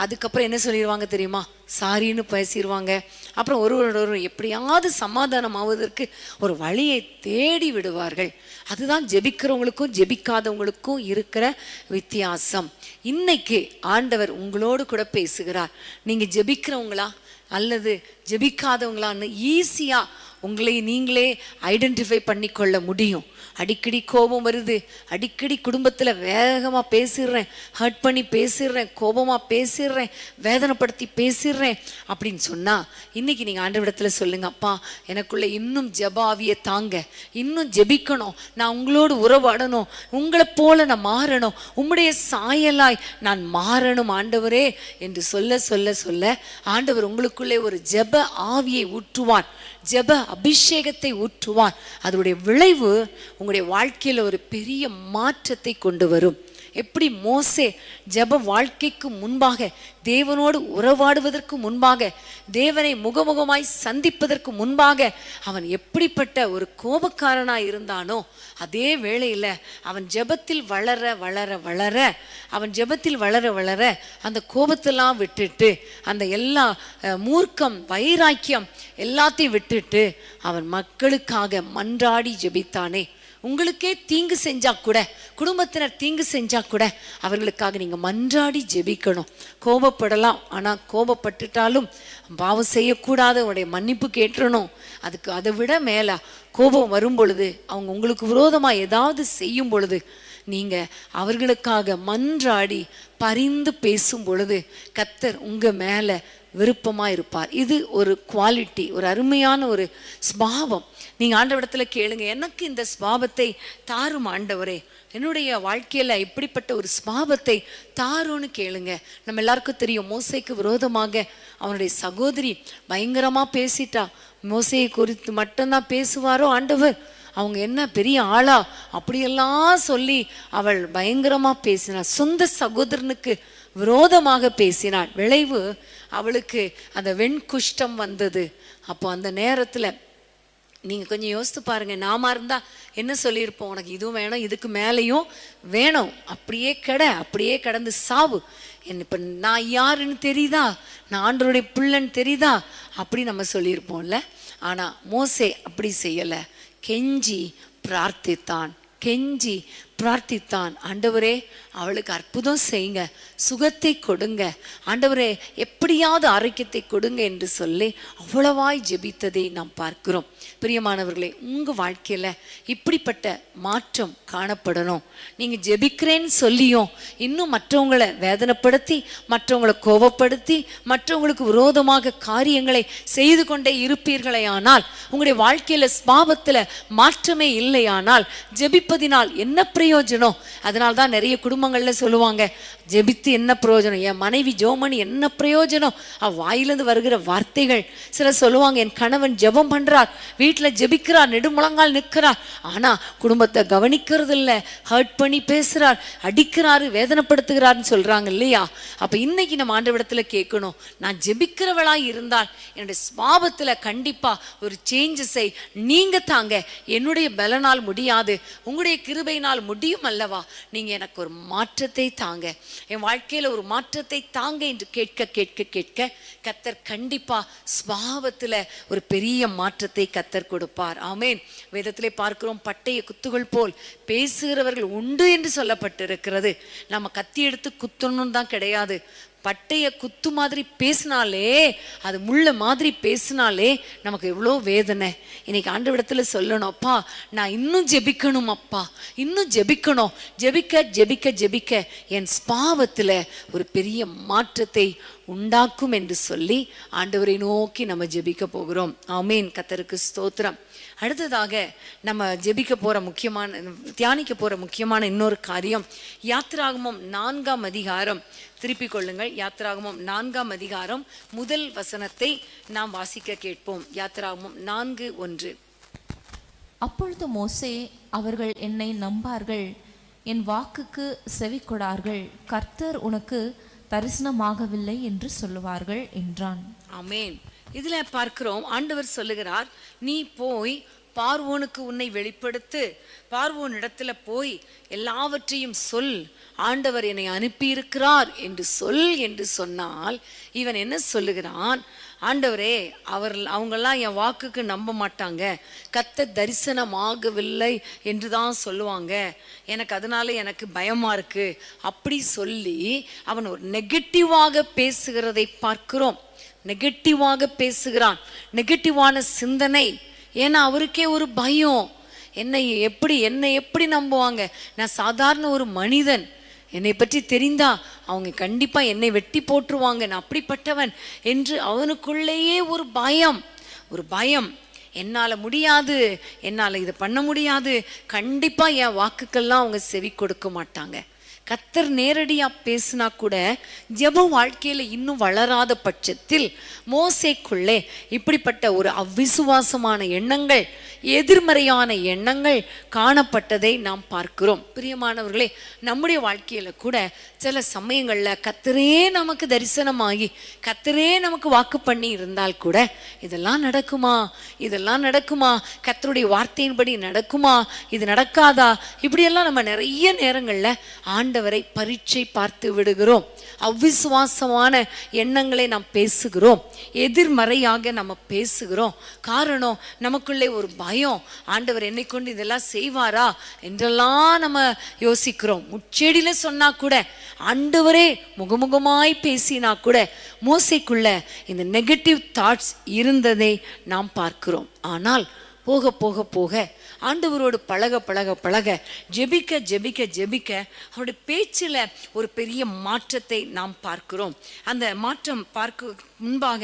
அதுக்கப்புறம் என்ன சொல்லிடுவாங்க தெரியுமா? சாரின்னு பேசிடுவாங்க. அப்புறம் ஒருவரோட எப்படியாவது சமாதானம் ஆவதற்கு ஒரு வழியை தேடி விடுவார்கள். அதுதான் ஜெபிக்கிறவங்களுக்கும் ஜெபிக்காதவங்களுக்கும் இருக்கிற வித்தியாசம். இன்னைக்கு ஆண்டவர் உங்களோடு கூட பேசுகிறார். நீங்கள் ஜெபிக்கிறவங்களா அல்லது ஜெபிக்காதவங்களான்னு ஈஸியாக உங்களை நீங்களே ஐடென்டிஃபை பண்ணி கொள்ள முடியும். அடிக்கடி கோபம் வருது, அடிக்கடி குடும்பத்தில் வேகமாக பேசிடுறேன், ஹர்ட் பண்ணி பேசிடுறேன், கோபமாக பேசிடுறேன், வேதனைப்படுத்தி பேசிடுறேன் அப்படின்னு சொன்னால் இன்றைக்கி நீங்கள் ஆண்டவரிடத்தில் சொல்லுங்க, அப்பா எனக்குள்ளே இன்னும் ஜெபாவியை தாங்க, இன்னும் ஜெபிக்கணும், நான் உங்களோடு உறவாடணும், உங்களை போல நான் மாறணும், உம்முடைய சாயலாய் நான் மாறணும் ஆண்டவரே என்று சொல்ல சொல்ல சொல்ல ஆண்டவர் உங்களுக்குள்ளே ஒரு ஜெப ஆவியை ஊற்றுவார், ஜெப அபிஷேகத்தை ஊற்றுவார். அதனுடைய விளைவு உங்களுடைய வாழ்க்கையில் ஒரு பெரிய மாற்றத்தை கொண்டு வரும். எப்படி மோசே ஜெப வாழ்க்கைக்கு முன்பாக, தேவனோடு உறவாடுவதற்கு முன்பாக, தேவனை முகமுகமாய் சந்திப்பதற்கு முன்பாக அவன் எப்படிப்பட்ட ஒரு கோபக்காரனாய் இருந்தானோ, அதே வேளையில் அவன் ஜெபத்தில் வளர வளர வளர அவன் ஜெபத்தில் வளர வளர அந்த கோபத்தெல்லாம் விட்டுட்டு, அந்த எல்லா மூர்க்கம் வைராக்கியம் எல்லாத்தையும் விட்டுட்டு அவன் மக்களுக்காக மன்றாடி ஜெபித்தானே. உங்களுக்கே தீங்கு செஞ்சா கூட, குடும்பத்தினர் தீங்கு செஞ்சா கூட அவர்களுக்காக நீங்கள் மன்றாடி ஜெபிக்கணும். கோபப்படலாம், ஆனால் கோபப்பட்டுட்டாலும் பாவம் செய்யக்கூடாது, அவனுடைய மன்னிப்பு கேட்டுறணும். அதுக்கு அதை விட மேலே கோபம் வரும் பொழுது, அவங்க உங்களுக்கு விரோதமாக ஏதாவது செய்யும் பொழுது நீங்க அவர்களுக்காக மன்றாடி பரிந்து பேசும் பொழுது கர்த்தர் உங்க மேல விருப்பமா இருப்பார். இது ஒரு குவாலிட்டி, ஒரு அருமையான ஒரு ஸ்பாவம். நீங்க ஆண்டவரிடத்துல கேளுங்க, எனக்கு இந்த ஸ்பாவத்தை தாரும் ஆண்டவரே, என்னுடைய வாழ்க்கையில இப்படிப்பட்ட ஒரு ஸ்பாவத்தை தாருன்னு கேளுங்க. நம்ம எல்லாருக்கும் தெரியும், மோசேக்கு விரோதமாக அவனுடைய சகோதரி பயங்கரமா பேசிட்டா. மோசையை குறித்து மட்டும்தான் பேசுவாரோ ஆண்டவர், அவங்க என்ன பெரிய ஆளா அப்படியெல்லாம் சொல்லி அவள் பயங்கரமா பேசினாள். சொந்த சகோதரனுக்கு விரோதமாக பேசினாள். விளைவு அவளுக்கு அந்த வெண்குஷ்டம் வந்தது. அப்போ அந்த நேரத்துல நீங்க கொஞ்சம் யோசித்து பாருங்க, நாம இருந்தா என்ன சொல்லியிருப்போம்? உனக்கு இதுவும் வேணும், இதுக்கு மேலேயும் வேணும், அப்படியே கடந்து சாவு. இப்ப நான் யாருன்னு தெரியுதா, நான் ஆண்டவருடைய பிள்ளைன்னு தெரியுதா, அப்படி நம்ம சொல்லியிருப்போம்ல. ஆனா மோசே அப்படி செய்யல. கெஞ்சி பிரார்த்தித்தான். ஆண்டவரே அவளுக்கு அற்புதம் செய்யுங்க, சுகத்தை கொடுங்க, ஆண்டவரே எப்படியாவது ஆரோக்கியத்தை கொடுங்க என்று சொல்லி அவ்வளவாய் ஜெபித்ததை நாம் பார்க்கிறோம். பிரியமானவர்களே, உங்க வாழ்க்கையில இப்படிப்பட்ட மாற்றம் காணப்படணும். நீங்க ஜெபிக்கிறேன்னு சொல்லியும் இன்னும் மற்றவங்களை வேதனைப்படுத்தி, மற்றவங்களை கோபப்படுத்தி, மற்றவங்களுக்கு விரோதமாக காரியங்களை செய்து கொண்டே இருப்பீர்களே ஆனால், உங்களுடைய வாழ்க்கையில ஸ்பாவத்துல மாற்றமே இல்லையானால் ஜெபிப்பதினால் என்ன பிரயோஜனம்? அதனால்தான் நிறைய குடும்பங்கள்ல சொல்லுவாங்க, ஜெபித்து என்ன பிரயோஜனம், என் மனைவி ஜோமணி என்ன பிரயோஜனம், வாயிலிருந்து வருகிற வார்த்தைகள். சிலர் சொல்லுவாங்க, என் கணவன் ஜெபம் பண்றார், வீட்டுல ஜெபிக்கிறார், நெடுமுழங்கால் நிற்கிறார், ஆனா குடும்பத்தை கவனிக்கிறது இல்ல, ஹர்ட் பண்ணி பேசுறார், அடிக்கிறாரு, வேதனைப்படுத்துகிறார்னு சொல்றாங்க இல்லையா? அப்ப இன்னைக்கு நம்ம ஆண்டவரிடத்துல கேட்கணும், நான் ஜெபிக்கிறவளாய் இருந்தால் என்னுடைய ஸ்வாபத்துல கண்டிப்பா ஒரு சேஞ்சஸை நீங்க தாங்க. என்னுடைய பலனால் முடியாது, உங்களுடைய கிருபையினால் முடியும் அல்லவா? நீங்க எனக்கு ஒரு மாற்றத்தை தாங்க, என் வாழ்க்கையில ஒரு மாற்றத்தை தாங்க என்று கேட்க கேட்க கேட்க கர்த்தர் கண்டிப்பா ஸ்வாபத்துல ஒரு பெரிய மாற்றத்தை கர்த்தர் கொடுப்பார். ஆமேன். வேதத்திலே பார்க்கிறோம், பட்டய குத்துகள் போல் பேசுகிறவர்கள் உண்டு என்று சொல்லப்பட்டிருக்கிறது. நம்ம கத்தி எடுத்து குத்தணும் தான் கிடையாது. பட்டைய குத்து மாதிரி பேசினாலே, அது முள்ள மாதிரி பேசினாலே நமக்கு எவ்வளோ வேதனை. இன்னைக்கு ஆண்டவரிடத்துல சொல்லணும், அப்பா நான் இன்னும் ஜெபிக்கணும், அப்பா இன்னும் ஜெபிக்கணும், ஜெபிக்க ஜெபிக்க ஜெபிக்க என் ஸ்பாவத்துல ஒரு பெரிய மாற்றத்தை உண்டாக்கும் என்று சொல்லி ஆண்டவரை நோக்கி நம்ம ஜெபிக்க போகிறோம். ஆமேன். கர்த்தருக்கு ஸ்தோத்திரம். அடுத்ததாக நம்ம ஜெபிக்க போற தியானிக்க போற முக்கியமான இன்னொரு காரியம், யாத்திராகமம் 4ஆம் அதிகாரம். திருப்பிக் கொள்ளுங்கள், யாத்திராகமம் 4ஆம் அதிகாரம் முதல் வசனத்தை நாம் வாசிக்க கேட்போம். யாத்திராகமம் 4:1. அப்பொழுது மோசே, அவர்கள் என்னை நம்பார்கள், என் வாக்குக்கு செவிக்கொடார்கள், கர்த்தர் உனக்கு தரிசனமாகவில்லை என்று சொல்லுவார்கள் என்றான். ஆமேன். இதுல பார்க்கிறோம், ஆண்டவர் சொல்லுகிறார், நீ போய் பார்வோனுக்கு உன்னை வெளிப்படுத்து, பார்வோன் இடத்துல போய் எல்லாவற்றையும் சொல், ஆண்டவர் என்னை அனுப்பியிருக்கிறார் என்று சொல் என்று சொன்னால், இவன் என்ன சொல்லுகிறான்? ஆண்டவரே, அவங்கெல்லாம் என் வாக்குக்கு நம்ப மாட்டாங்க, கர்த்தர் தரிசனமாகவில்லை என்று தான் சொல்லுவாங்க, அதனால எனக்கு பயமா இருக்கு அப்படி சொல்லி அவன் ஒரு நெகட்டிவாக பேசுகிறதை பார்க்கிறோம். நெகட்டிவாக பேசுகிறான், நெகட்டிவான சிந்தனை. ஏன்னா அவருக்கே ஒரு பயம், என்னை எப்படி நம்புவாங்க, நான் சாதாரண ஒரு மனிதன், என்னை பற்றி தெரிந்தா அவங்க கண்டிப்பா என்னை வெட்டி போட்டுருவாங்க, நான் அப்படிப்பட்டவன் என்று அவனுக்குள்ளேயே ஒரு பயம். என்னால முடியாது, என்னால இதை பண்ண முடியாது, கண்டிப்பா என் வாக்குக்கெல்லாம் அவங்க செவி கொடுக்க மாட்டாங்க. கர்த்தர் நேரடியா பேசினா கூட ஜெப வாழ்க்கையில இன்னும் வளராத பட்சத்தில் மோசேக்குள்ளே இப்படிப்பட்ட ஒரு அவ்விசுவாசமான எண்ணங்கள், எதிர்மறையான எண்ணங்கள் காணப்பட்டதை நாம் பார்க்கிறோம். பிரியமானவர்களே, நம்முடைய வாழ்க்கையில கூட சில சமயங்கள்ல கர்த்தரே நமக்கு தரிசனமாகி கர்த்தரே நமக்கு வாக்கு பண்ணி இருந்தால் கூட இதெல்லாம் நடக்குமா, கர்த்தருடைய வார்த்தையின்படி நடக்குமா, இது நடக்காதா, இப்படியெல்லாம் நம்ம நிறைய நேரங்கள்ல ஆண்டவரை பரீட்சை பார்த்து விடுகிறோம். அவ்விசுவாசமான எண்ணங்களை நாம் பேசுகிறோம், எதிர்மறையாக நம்ம பேசுகிறோம். காரணம், நமக்குள்ளே ஒரு பயம், ஆண்டவர் என்னை கொண்டு இதெல்லாம் செய்வாரா என்றெல்லாம் நம்ம யோசிக்கிறோம். முச்செடியில சொன்னா கூட, ஆண்டவரே முகமுகமாய் பேசினா கூட மோசேக்குள்ள இந்த நெகட்டிவ் தாட்ஸ் இருந்ததை நாம் பார்க்கிறோம். ஆனால் போக போக போக ஆண்டவரோடு பழக பழக பழக ஜெபிக்க ஜெபிக்க ஜெபிக்க அவருடைய பேச்சில் ஒரு பெரிய மாற்றத்தை நாம் பார்க்கிறோம். அந்த மாற்றம் பார்க்க முன்பாக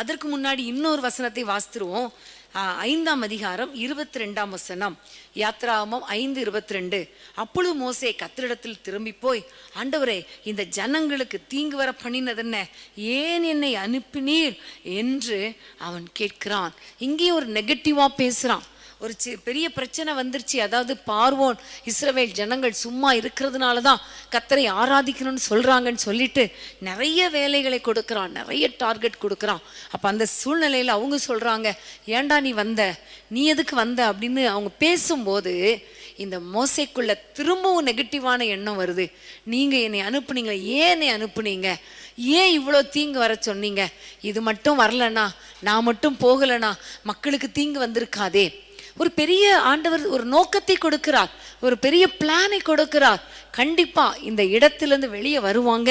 அதற்கு முன்னாடி இன்னொரு வசனத்தை வாசித்துருவோம். 5ஆம் அதிகாரம் 22ஆம் வசனம், யாத்ராகமம் 5:22. அப்பொழுது மோசே கர்த்தரிடத்தில் திரும்பி போய், ஆண்டவரே, இந்த ஜனங்களுக்கு தீங்கு வர பண்ணினதென்ன? ஏன் என்னை அனுப்பினீர் என்று அவன் கேட்கிறான். இங்கே ஒரு நெகட்டிவா பேசுறான். ஒரு பெரிய பிரச்சனை வந்துருச்சு. அதாவது பார்வோன் இஸ்ரவேல் ஜனங்கள் சும்மா இருக்கிறதுனால தான் கர்த்தரை ஆராதிக்கணும்னு சொல்றாங்கன்னு சொல்லிட்டு நிறைய வேலைகளை கொடுக்குறான், நிறைய டார்கெட் கொடுக்குறான். அப்போ அந்த சூழ்நிலையில் அவங்க சொல்றாங்க, ஏண்டா நீ வந்த, நீ எதுக்கு வந்த அப்படின்னு அவங்க பேசும்போது இந்த மோசைக்குள்ள திரும்பவும் நெகட்டிவான எண்ணம் வருது. நீங்க என்னை அனுப்புனீங்க, ஏன் என்னை அனுப்புனீங்க, ஏன் இவ்வளோ தீங்கு வர சொன்னீங்க, இது மட்டும் வரலனா, நான் மட்டும் போகலனா மக்களுக்கு தீங்கு வந்திருக்காதே. ஒரு பெரிய ஆண்டவர் ஒரு நோக்கத்தை கொடுக்கிறார், ஒரு பெரிய பிளானை கொடுக்கிறார். கண்டிப்பா இந்த இடத்திலிருந்து வெளியே வருவாங்க,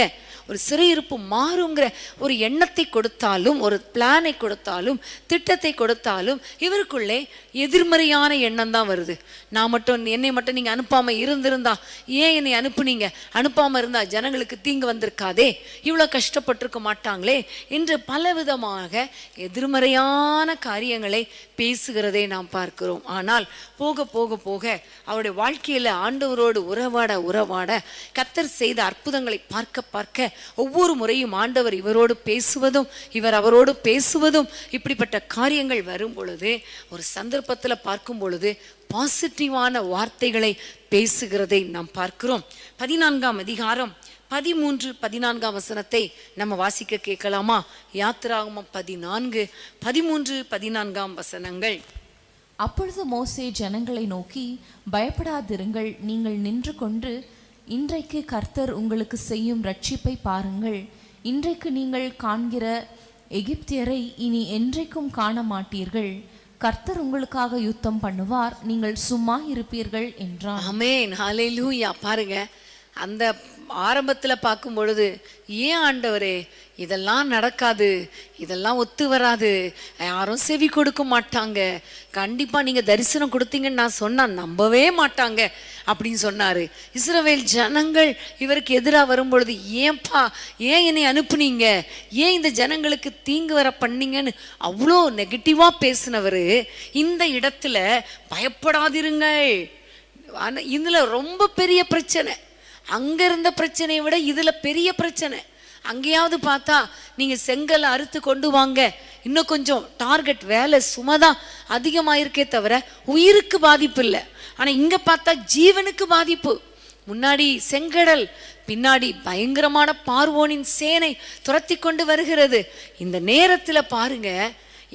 ஒரு சிறையிருப்பு மாறுங்கிற ஒரு எண்ணத்தை கொடுத்தாலும், ஒரு பிளானை கொடுத்தாலும், திட்டத்தை கொடுத்தாலும் இவருக்குள்ளே எதிர்மறையான எண்ணம் தான் வருது. நான் மட்டும், என்னை மட்டும் நீங்க அனுப்பாம இருந்திருந்தா, ஏன் என்னை அனுப்புனீங்க, அனுப்பாம இருந்தா ஜனங்களுக்கு தீங்கு வந்திருக்காதே, இவ்வளவு கஷ்டப்பட்டிருக்க மாட்டாங்களே என்று பலவிதமாக எதிர்மறையான காரியங்களை பேசுகிறதை நாம் பார்க்கிறோம். ஆனால் போக போக போக அவருடைய வாழ்க்கையில ஆண்டவரோடு உறவாட உறவாட கர்த்தர் செய்த அற்புதங்களை பார்க்க பார்க்க ஒவ்வொரு முறையும் ஆண்டவர் இவரோடு பேசுவதும் இவர் அவரோடு பேசுவதும் இப்படிப்பட்ட காரியங்கள் வரும் பொழுது, ஒரு சந்தர்ப்பத்தில் பார்க்கும் பொழுது பாசிட்டிவான வார்த்தைகளை பேசுகிறதை நாம் பார்க்கிறோம். 14ஆம் அதிகாரம் 13-14 வசனத்தை நம்ம வாசிக்க கேட்கலாமா? யாத்திராகமம் 14:13-14 வசனங்கள். அப்பொழுது மோசே ஜனங்களை நோக்கி, பயப்படாதிருங்கள், நீங்கள் நின்று கொண்டு இன்றைக்கு கர்த்தர் உங்களுக்கு செய்யும் ரட்சிப்பை பாருங்கள். இன்றைக்கு நீங்கள் காண்கிற எகிப்தியரை இனி என்றைக்கும் காண மாட்டீர்கள். கர்த்தர் உங்களுக்காக யுத்தம் பண்ணுவார், நீங்கள் சும்மா இருப்பீர்கள் என்றார். ஆமென், ஹல்லேலூயா. பாருங்க, அந்த ஆரம்பத்துல பார்க்கும் பொழுது, ஏன் ஆண்டவரே இதெல்லாம் நடக்காது, இதெல்லாம் ஒத்து வராது, யாரும் செவி கொடுக்க மாட்டாங்க, கண்டிப்பா நீங்க தரிசனம் கொடுத்தீங்கன்னு நான் சொன்னா நம்பவே மாட்டாங்க அப்படின்னு சொன்னாரு. இஸ்ரவேல் ஜனங்கள் இவருக்கு எதிராக வரும்பொழுது, ஏன்பா, ஏன் என்னை அனுப்புனீங்க, ஏன் இந்த ஜனங்களுக்கு தீங்கு வர பண்ணீங்கன்னு அவ்வளோ நெகட்டிவா பேசினவர் இந்த இடத்துல பயப்படாதிருங்கள். ஆனா இதுல ரொம்ப பெரிய பிரச்சனை, அங்க இருந்த பிரச்சனையை விட இதுல பெரிய பிரச்சனை. அங்கேயாவது பார்த்தா நீங்க செங்கல் அறுத்து கொண்டு வாங்க, இன்னும் கொஞ்சம் டார்கெட் வேலை சுமதான் அதிகமாயிருக்கே தவிர உயிருக்கு பாதிப்பு இல்லை. ஆனா இங்க பார்த்தா ஜீவனுக்கு பாதிப்பு. முன்னாடி செங்கடல், பின்னாடி பயங்கரமான பார்வோனின் சேனை துரத்தி கொண்டு வருகிறது. இந்த நேரத்துல பாருங்க,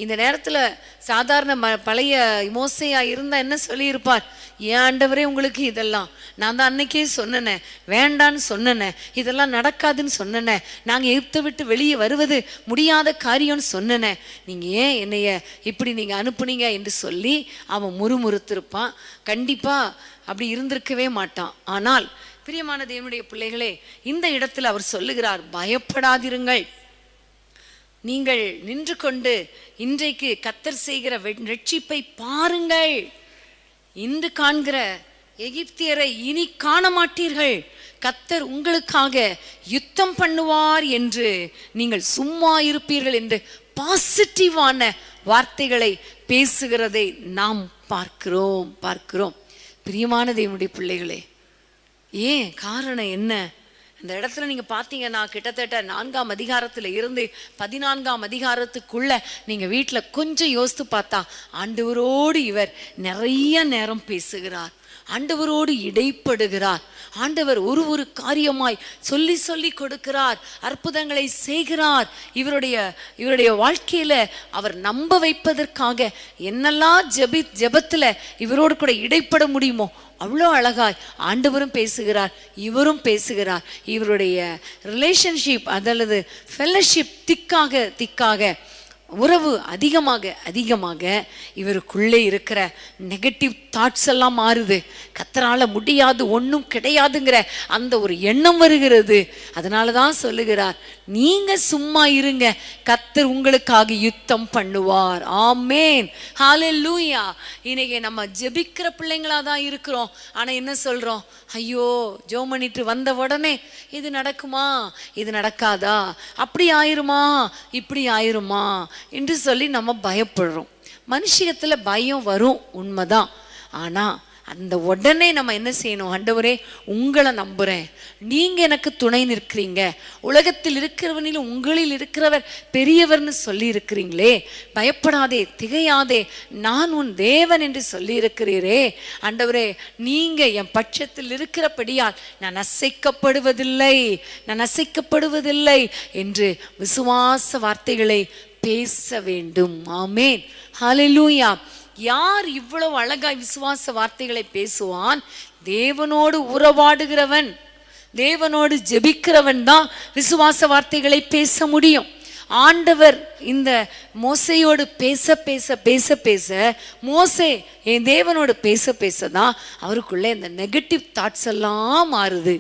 இந்த நேரத்துல சாதாரண பழைய மோசையா இருந்தா என்ன சொல்லியிருப்பார்? ஏன் ஆண்டவரே உங்களுக்கு இதெல்லாம், நான் தான் அன்னைக்கே சொன்னேனே, வேண்டான்னு சொன்னேனே, இதெல்லாம் நடக்காதுன்னு சொன்னேனே, நாங்கள் எகிப்தை விட்டு வெளியே வருவது முடியாத காரியம்னு சொன்னேனே, நீங்கள் ஏன் என்னைய இப்படி நீங்கள் அனுப்புனீங்க என்று சொல்லி அவன் முறுமுறுத்திருப்பான். கண்டிப்பாக அப்படி இருந்திருக்கவே மாட்டான். ஆனால் பிரியமான தேவனுடைய பிள்ளைகளே, இந்த இடத்துல அவர் சொல்லுகிறார், பயப்படாதிருங்கள், நீங்கள் நின்று கொண்டு இன்றைக்கு கர்த்தர் செய்கிற ரட்சிப்பை பாருங்கள். இன்று காண்கிற எகிப்தியரை இனி காண மாட்டீர்கள், கர்த்தர் உங்களுக்காக யுத்தம் பண்ணுவார் என்று நீங்கள் சும்மா இருப்பீர்கள் என்று பாசிட்டிவான வார்த்தைகளை பேசுகிறதை நாம் பார்க்கிறோம். பிரியமான தேவனுடைய பிள்ளைகளே, ஏன் காரணம் என்ன? இந்த இடத்துல நீங்க பார்த்தீங்கன்னா கிட்டத்தட்ட 4ஆம் அதிகாரத்துல இருந்து 14ஆம் அதிகாரத்துக்குள்ள நீங்க வீட்டுல கொஞ்சம் யோசித்து பார்த்தா ஆண்டவரோடு இவர் நிறைய நேரம் பேசுகிறார், ஆண்டவரோடு இடைப்படுகிறார், ஆண்டவர் ஒரு காரியமாய் சொல்லி சொல்லி கொடுக்கிறார், அற்புதங்களை செய்கிறார். இவருடைய வாழ்க்கையில அவர் நம்ப வைப்பதற்காக என்னெல்லாம் ஜெபத்துல இவரோடு கூட இடைப்பட முடியுமோ அவ்வளோ அழகாய் ஆண்டவரும் பேசுகிறார், இவரும் பேசுகிறார். இவருடைய ரிலேஷன்ஷிப், அதாவது ஃபெல்லோஷிப் திக்காக உறவு அதிகமாக அதிகமாக இவருக்குள்ளே இருக்கிற நெகட்டிவ் தாட்ஸ் எல்லாம் மாறுது. கர்த்தரால முடியாது, ஒன்றும் கிடையாதுங்கிற அந்த ஒரு எண்ணம் வருகிறது. அதனால தான் சொல்லுகிறார், நீங்க சும்மா இருங்க, கர்த்தர் உங்களுக்காக யுத்தம் பண்ணுவார். ஆமேன், ஹல்லேலூயா. இன்னைக்கு நம்ம ஜெபிக்கிற பிள்ளைங்களா தான் இருக்கிறோம். ஆனா என்ன சொல்றோம்? ஐயோ, ஜெபம் பண்ணிட்டு வந்த உடனே இது நடக்குமா, இது நடக்காதா, அப்படி ஆயிருமா, இப்படி ஆயிருமா என்று சொல்லி நம்ம பயப்படுறோம். மனுஷத்துல பயம் வரும், உண்மைதான். ஆனா அந்த உடனே நம்ம என்ன செய்யணும்? ஆண்டவரே, உங்களை நம்புறேன், நீங்க எனக்கு துணை நிற்கிறீங்க, உலகத்தில் இருக்கிறவனில் உங்களில் இருக்கிறவர் பெரியவர்னு சொல்லி இருக்கிறீங்களே, பயப்படாதே, திகையாதே, நான் உன் தேவன் என்று சொல்லி இருக்கிறீரே. ஆண்டவரே, நீங்க என் பட்சத்தில் இருக்கிறபடியால் நான் அசைக்கப்படுவதில்லை, நான் அசைக்கப்படுவதில்லை என்று விசுவாச வார்த்தைகளை பேச வேண்டும். ஆமேன், ஹல்லேலூயா. யார் இவ்வளவு அழகாய் விசுவாச வார்த்தைகளை பேசுவான்? தேவனோடு உறவாடுகிறவன், தேவனோடு ஜெபிக்கிறவன் தான் விசுவாச வார்த்தைகளை பேச முடியும். ஆண்டவர் இந்த மோசையோடு பேச பேச பேச பேச, மோசே என் தேவனோடு பேச பேசதான் அவருக்குள்ளே இந்த நெகட்டிவ் தாட்ஸ் எல்லாம் மாறுது.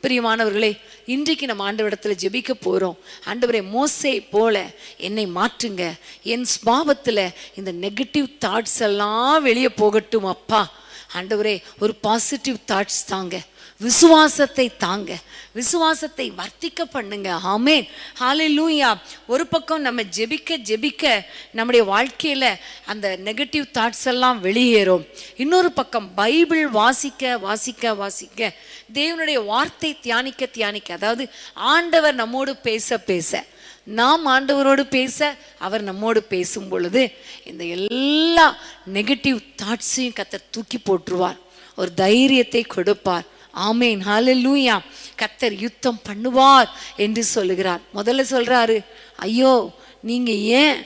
பிரியமானவர்களே, இன்றைக்கு நம்ம ஆண்டவரிடத்துல ஜெபிக்க போறோம். ஆண்டவரே, மோசே போல என்னை மாற்றுங்க, என் சுபாவத்துல இந்த நெகட்டிவ் தாட்ஸ் எல்லாம் வெளியே போகட்டும் அப்பா. ஆண்டவரே, ஒரு பாசிட்டிவ் தாட்ஸ் தாங்க, விசுவாசத்தை தாங்க, விசுவாசத்தை வர்த்திக்க பண்ணுங்க. ஆமேன், ஹல்லேலூயா. ஒரு பக்கம் நம்ம ஜெபிக்க ஜெபிக்க நம்முடைய வாழ்க்கையில அந்த நெகட்டிவ் தாட்ஸ் எல்லாம் வெளியேறும். இன்னொரு பக்கம் பைபிள் வாசிக்க வாசிக்க வாசிக்க, தேவனுடைய வார்த்தை தியானிக்க தியானிக்க, அதாவது ஆண்டவர் நம்மோடு பேச பேச, நாம் ஆண்டவரோடு பேச, அவர் நம்மோடு பேசும் பொழுது இந்த எல்லா நெகட்டிவ் தாட்ஸையும் கர்த்தர் தூக்கி போட்டுருவார், ஒரு தைரியத்தை கொடுப்பார். ஆமேன், ஹல்லேலூயா. கர்த்தர் யுத்தம் பண்ணுவார் என்று சொல்லுகிறார். முதல்ல சொல்றாரு, ஐயோ, நீங்க ஏன்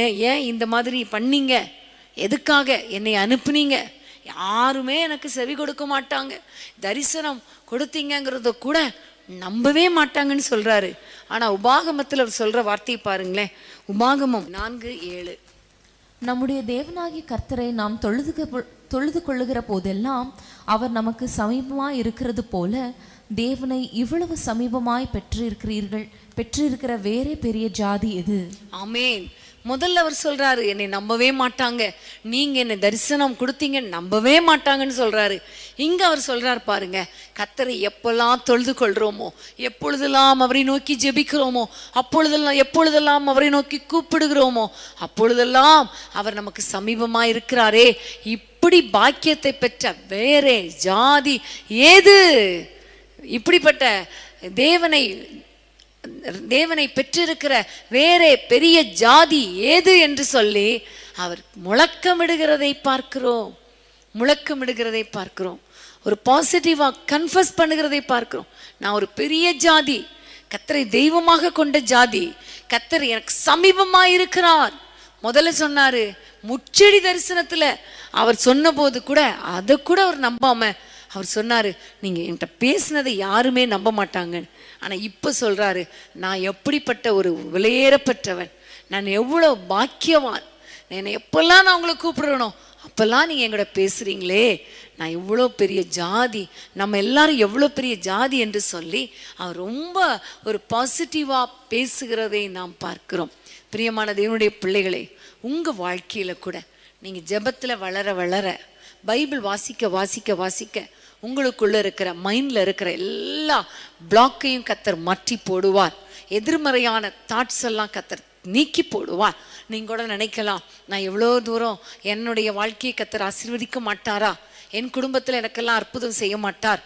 ஏன் ஏன் இந்த மாதிரி பண்ணீங்க, எதுக்காக என்னை அனுப்புனீங்க, யாருமே எனக்கு செவி கொடுக்க மாட்டாங்க, தரிசனம் கொடுத்தீங்கிறத கூட நம்பவே மாட்டாங்கன்னு சொல்றாரு. ஆனா உபாகமத்தில் அவர் சொல்ற வார்த்தையை பாருங்களேன். உபாகமம் 4:7, நம்முடைய தேவனாகிய கர்த்தரை நாம் தொழுது கொள்ளுகிற போதெல்லாம் அவர் நமக்கு சமீபமாய் இருக்கிறது போல தேவனை இவ்வளவு சமீபமாய் பெற்றிருக்கிற வேறே பெரிய ஜாதி எது? ஆமேன். முதல்ல அவர் சொல்றாரு, என்னை நம்பவே மாட்டாங்க, நீங்க என்ன தரிசனம் கொடுத்தீங்க நம்பவே மாட்டாங்கன்னு சொல்றாரு. இங்க அவர் சொல்றாரு பாருங்க, கர்த்தரை எப்பெல்லாம் தொழுது கொள்றோமோ, எப்பொழுதெல்லாம் அவரை நோக்கி ஜெபிக்கிறோமோ, எப்பொழுதெல்லாம் அவரை நோக்கி கூப்பிடுகிறோமோ, அப்பொழுதெல்லாம் அவர் நமக்கு சமீபமா இருக்கிறாரே. இப்படி பாக்கியத்தை பெற்ற வேறே ஜாதி ஏது? இப்படிப்பட்ட தேவனை பெற்றிருக்கிற வேறே பெரிய ஜாதி ஏது என்று சொல்லி அவர் முழக்கமிடுகிறதை பார்க்கிறோம். ஒரு பாசிட்டிவா கன்ஃபஸ் பண்ணுகிறதை பார்க்கிறோம். நான் ஒரு பெரிய ஜாதி, கர்த்தரை தெய்வமாக கொண்ட ஜாதி, கர்த்தர் எனக்கு சமீபமா இருக்கிறார். முதல்ல சொன்னாரு, முச்செடி தரிசனத்துல அவர் சொன்ன போது கூட அதை கூட அவர் நம்பாம அவர் சொன்னாரு, நீங்க என்கிட்ட பேசினதை யாருமே நம்ப மாட்டாங்க. ஆனா இப்ப சொல்றாரு, நான் எப்படிப்பட்ட ஒரு விலையேறப்பட்டவன், நான் எவ்வளவு பாக்கியவான், என்னை எப்பெல்லாம் நான் உங்களை கூப்பிடுறனோ அப்பெல்லாம் நீங்க எங்கூட பேசுறீங்களே, நான் எவ்வளோ பெரிய ஜாதி, நம்ம எல்லாரும் எவ்வளோ பெரிய ஜாதி என்று சொல்லி அவர் ரொம்ப ஒரு பாசிட்டிவா பேசுகிறதை நாம் பார்க்கிறோம். பிரியமான தேவனுடைய பிள்ளைகளே, உங்க வாழ்க்கையில கூட நீங்க ஜெபத்துல வளர வளர, பைபிள் வாசிக்க வாசிக்க வாசிக்க, உங்களுக்குள்ள இருக்கிற மைண்ட்ல இருக்கிற எல்லா பிளாக்கையும் கர்த்தர் மாற்றி போடுவார். எதிர்மறையான தாட்ஸ் எல்லாம் கர்த்தர் நீக்கி போடுவார். நீங்க கூட நினைக்கலாம், நான் எவ்வளோ தூரம் என்னுடைய வாழ்க்கையை கர்த்தர் ஆசீர்வதிக்க மாட்டாரா, என் குடும்பத்தில் எனக்கெல்லாம் அற்புதம் செய்ய மாட்டார்,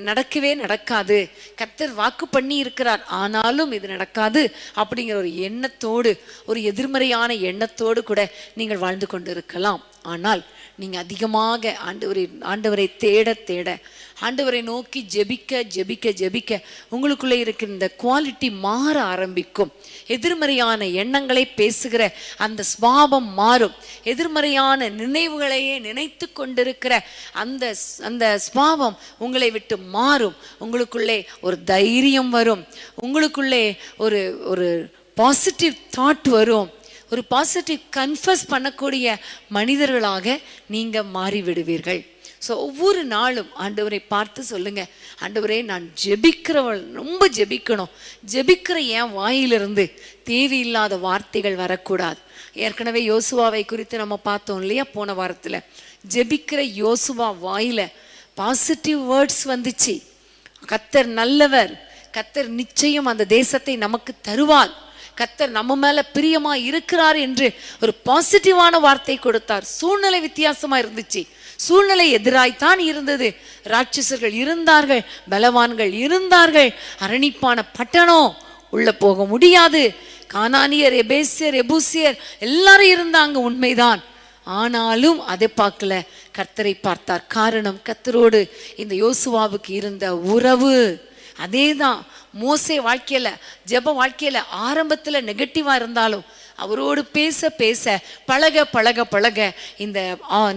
நடக்கவே நடக்காது, கர்த்தர் வாக்கு பண்ணி இருக்கிறார் ஆனாலும் இது நடக்காது அப்படிங்கிற ஒரு எண்ணத்தோடு, ஒரு எதிர்மறையான எண்ணத்தோடு கூட நீங்கள் வாழ்ந்து கொண்டு இருக்கலாம். ஆனால் நீங்க அதிகமாக ஆண்டவரை தேட தேட, ஆண்டவரை நோக்கி ஜெபிக்க ஜெபிக்க ஜெபிக்க உங்களுக்குள்ளே இருக்கிற இந்த குவாலிட்டி மாற ஆரம்பிக்கும். எதிர்மறையான எண்ணங்களை பேசுகிற அந்த சுபாவம் மாறும். எதிர்மறையான நினைவுகளையே நினைத்து கொண்டிருக்கிற அந்த சுபாவம் உங்களை விட்டு மாறும். உங்களுக்குள்ளே ஒரு தைரியம் வரும், உங்களுக்குள்ளே ஒரு பாசிட்டிவ் தாட் வரும், ஒரு பாசிட்டிவ் கன்ஃபஸ் பண்ணக்கூடிய மனிதர்களாக நீங்க மாறிவிடுவீர்கள். ஸோ ஒவ்வொரு நாளும் ஆண்டவரை பார்த்து சொல்லுங்க, ஆண்டவரே நான் ஜெபிக்கிறவள், ரொம்ப ஜெபிக்கணும், ஜெபிக்கிற என் வாயிலிருந்து தேவையில்லாத வார்த்தைகள் வரக்கூடாது. ஏற்கனவே யோசுவாவை குறித்து நம்ம பார்த்தோம் இல்லையா போன வாரத்தில். ஜெபிக்கிற யோசுவா வாயில பாசிட்டிவ் வேர்ட்ஸ் வந்துச்சு. கர்த்தர் நல்லவர், கர்த்தர் நிச்சயம் அந்த தேசத்தை நமக்கு தருவார், கர்த்தர் நம்ம மேல பிரியமா இருக்கிறார் என்று ஒரு பாசிட்டிவான வார்த்தை கொடுத்தார். சூழ்நிலை வித்தியாசமா இருந்துச்சு, சூழ்நிலை எதிராய்த்தான் இருந்தது. ராட்சசர்கள் இருந்தார்கள், பலவான்கள் இருந்தார்கள், அரணிப்பான பட்டணம், உள்ள போக முடியாது. கானானியர், எபேசியர், எபூசியர் எல்லாரும் இருந்தாங்க, உண்மைதான். ஆனாலும் அதை பார்க்கல, கர்த்தரை பார்த்தார். காரணம், கர்த்தரோடு இந்த யோசுவாவுக்கு இருந்த உறவு. அதேதான் மோசே வாழ்க்கையில, ஜெப வாழ்க்கையில ஆரம்பத்துல நெகட்டிவா இருந்தாலும் அவரோடு பேச பேச பழக பழக பழக இந்த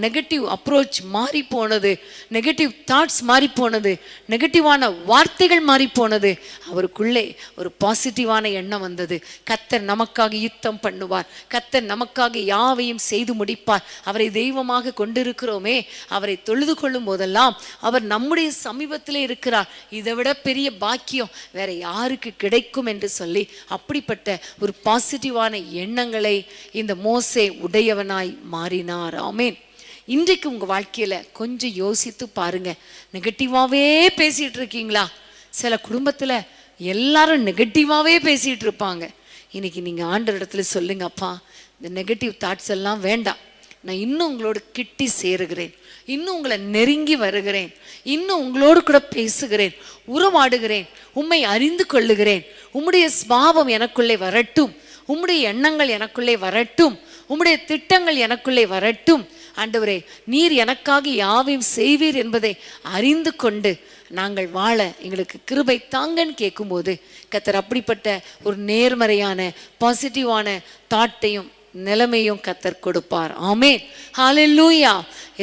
நெகட்டிவ் அப்ரோச் மாறி போனது, நெகட்டிவ் தாட்ஸ் மாறி போனது, நெகட்டிவான வார்த்தைகள் மாறி போனது. அவருக்குள்ளே ஒரு பாசிட்டிவான எண்ணம் வந்தது. கர்த்தர் நமக்காக யுத்தம் பண்ணுவார், கர்த்தர் நமக்காக யாவையும் செய்து முடிப்பார். அவரை தெய்வமாக கொண்டிருக்கிறோமே, அவரை தொழுது கொள்ளும் போதெல்லாம் அவர் நம்முடைய சமீபத்திலே இருக்கிறார். இதை விட பெரிய பாக்கியம் வேற யாருக்கு கிடைக்கும் என்று சொல்லி அப்படிப்பட்ட ஒரு பாசிட்டிவான எண்ணங்களை இந்த மோசே உடையவனாய் மாறினார். ஆமென். இன்றைக்கு உங்க வாழ்க்கையில கொஞ்சம் யோசித்து பாருங்க. நெகட்டிவாவே பேசிட்டு இருக்கீங்களா? சில குடும்பத்துல எல்லாரும் நெகட்டிவாவே பேசிட்டு இருப்பாங்க. இன்னைக்கு நீங்க ஆண்டவரிடத்துல சொல்லுங்க, அப்பா இந்த நெகட்டிவ் தாட்ஸ் எல்லாம் வேண்டாம், நான் இன்னும் உங்களோட கிட்டி சேருகிறேன், இன்னும் உங்களை நெருங்கி வருகிறேன், இன்னும் உங்களோடு கூட பேசுகிறேன், உறவாடுகிறேன், உம்மை அறிந்து கொள்ளுகிறேன், உம்முடைய ஸ்பாவம் எனக்குள்ளே வரட்டும், உம்முடைய எண்ணங்கள் எனக்குள்ளே வரட்டும், உம்முடைய திட்டங்கள் எனக்குள்ளே வரட்டும். ஆண்டவரே, நீர் எனக்காக யாவையும் செய்வீர் என்பதை அறிந்து கொண்டு நாங்கள் வாழ எங்களுக்கு கிருபை தாங்கன்னு கேட்கும்போது கர்த்தர் அப்படிப்பட்ட ஒரு நேர்மறையான பாசிட்டிவான தாட்டையும் நிலைமையும் கர்த்தர் கொடுப்பார். ஆமென். ஹல்லேலூயா.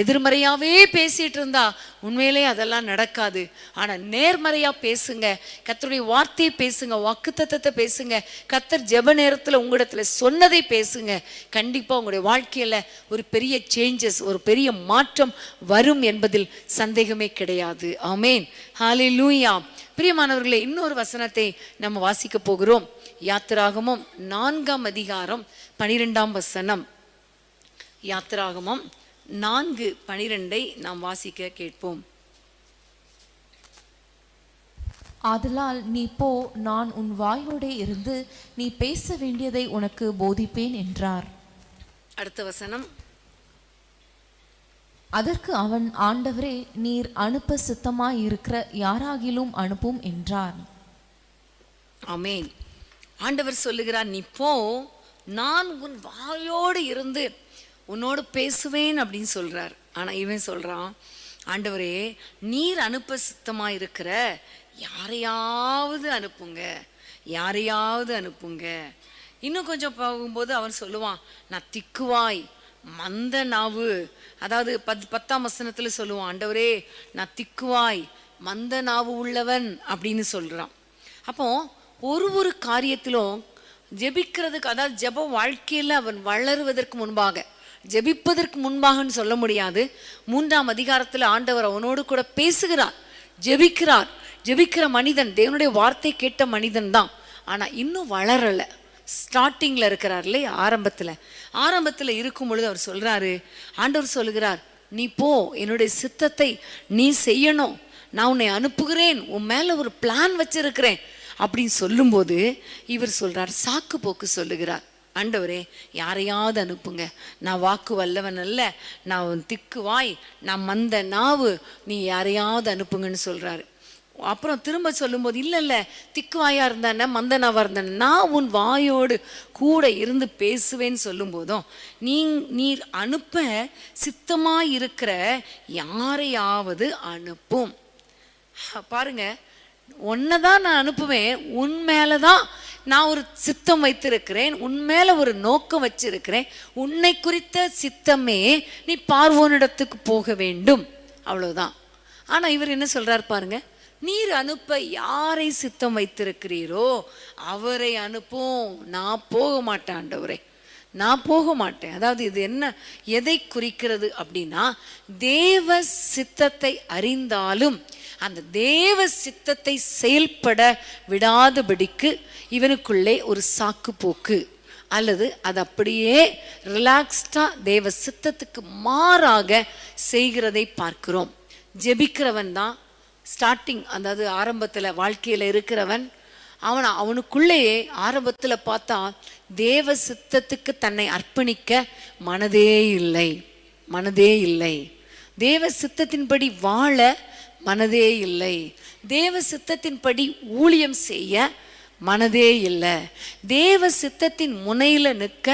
எதிர்மறையாவே பேசிட்டு இருந்தா உண்மையிலே அதெல்லாம் நடக்காது. ஆனா நேர்மறையா பேசுங்க, கர்த்தருடைய வார்த்தையை பேசுங்க, வாக்குத்தத்தத்தை பேசுங்க, கர்த்தர் ஜெப நேரத்துல உங்களிடத்துல சொன்னதை பேசுங்க. கண்டிப்பா உங்களுடைய வாழ்க்கையில ஒரு பெரிய சேஞ்சஸ், ஒரு பெரிய மாற்றம் வரும் என்பதில் சந்தேகமே கிடையாது. ஆமென். ஹல்லேலூயா. பிரியமானவர்களே, இன்னொரு வசனத்தை நம்ம வாசிக்க போகிறோம். யாத்திராகமம் 4ஆம் அதிகாரம் 12ஆம் வசனம். யாத்திராகமம் 4:12 நாம் வாசிக்க கேட்போம். ஆதலால் நீ போ, நான் உன் வாயோடே இருந்து நீ பேச வேண்டியதை உனக்கு போதிப்பேன் என்றார். அடுத்த வசனம். அதற்கு அவன், ஆண்டவரே, நீர் அனுப்ப சித்தமாய் இருக்கிற யாராகிலும் அனுப்பும் என்றார். ஆமென். ஆண்டவர் சொல்லுகிறார், நீ போ, நான் உன் வாயோடு இருந்து உன்னோடு பேசுவேன் அப்படின்னு சொல்றார். ஆனா இவன் சொல்றான், ஆண்டவரே நீர் அனுப்ப சித்தமா இருக்கிற யாரையாவது அனுப்புங்க, யாரையாவது அனுப்புங்க. இன்னும் கொஞ்சம் போகும்போது அவன் சொல்லுவான், நான் திக்குவாய் மந்த நாவு. அதாவது 10ஆம் வசனத்துல சொல்லுவான், ஆண்டவரே நான் திக்குவாய் மந்த நாவு உள்ளவன் அப்படின்னு சொல்றான். அப்போ ஒரு காரியத்திலும் ஜெபிக்கிறதுக்கு, அதாவது ஜெப வாழ்க்கையில் அவன் வளருவதற்கு முன்பாக, ஜெபிப்பதற்கு முன்பாகன்னு சொல்ல முடியாது, 3ஆம் அதிகாரத்தில் ஆண்டவர் அவனோடு கூட பேசுகிறார், ஜெபிக்கிறார். ஜெபிக்கிற மனிதன் தேவனுடைய வார்த்தை கேட்ட மனிதன் தான். ஆனால் இன்னும் வளரலை, ஸ்டார்டிங்கில் இருக்கிறார் இல்லையா, ஆரம்பத்தில் இருக்கும் பொழுது அவர் சொல்கிறாரு, ஆண்டவர் சொல்லுகிறார், நீ போ, என்னுடைய சித்தத்தை நீ செய்யணும், நான் உன்னை அனுப்புகிறேன், உன் மேலே ஒரு பிளான் வச்சிருக்கிறேன் அப்படின்னு சொல்லும்போது இவர் சொல்றார், சாக்கு போக்கு சொல்லுகிறார், ஆண்டவரே யாரையாவது அனுப்புங்க, நான் வாக்கு வல்லவன் அல்ல, நான் திக்குவாய், நான் மந்த நாவு, நீ யாரையாவது அனுப்புங்கன்னு சொல்றாரு. அப்புறம் திரும்ப சொல்லும்போது, இல்லை திக்குவாயா இருந்தானே மந்த நாவா இருந்தானே, நான் உன் வாயோடு கூட இருந்து பேசுவேன்னு சொல்லும் போதும் நீர் அனுப்ப சித்தமாய் இருக்கிற யாரையாவது அனுப்பும். பாருங்க, உன்னைதான் நான் அனுப்புவேன், உன் மேலதான் நான் ஒரு சித்தம் வைத்திருக்கிறேன், உன் மேல ஒரு நோக்கம் வச்சிருக்கிறேன், உன்னை குறித்த சித்தமே நீ பார்வோனிடத்துக்கு போக வேண்டும், அவ்வளவுதான். ஆனா இவர் என்ன சொல்றாரு பாருங்க, நீர் அனுப்ப யாரை சித்தம் வைத்திருக்கிறீரோ அவரை அனுப்பும், நான் போக மாட்டேன் ஆண்டவரே, நான் போக மாட்டேன். அதாவது இது என்ன, எதை குறிக்கிறது அப்படின்னா, தேவ சித்தத்தை அறிந்தாலும் அந்த தேவ சித்தத்தை செயல்பட விடாதபடிக்கு இவனுக்குள்ளே ஒரு சாக்கு போக்கு, அல்லது அது அப்படியே ரிலாக்ஸ்டா தேவ சித்தத்துக்கு மாறாக செய்கிறதை பார்க்கிறோம். ஜெபிக்கிறவன் தான் ஸ்டார்டிங், அதாவது ஆரம்பத்தில் வாழ்க்கையில் இருக்கிறவன், அவனுக்குள்ளேயே ஆரம்பத்தில் பார்த்தா தேவ சித்தத்துக்கு தன்னை அர்ப்பணிக்க மனதே இல்லை. தேவ சித்தத்தின்படி வாழ மனதே இல்லை. தேவ சித்தத்தின்படி ஊழியம் செய்ய மனதே இல்லை. தேவ சித்தத்தின் முனையில நிற்க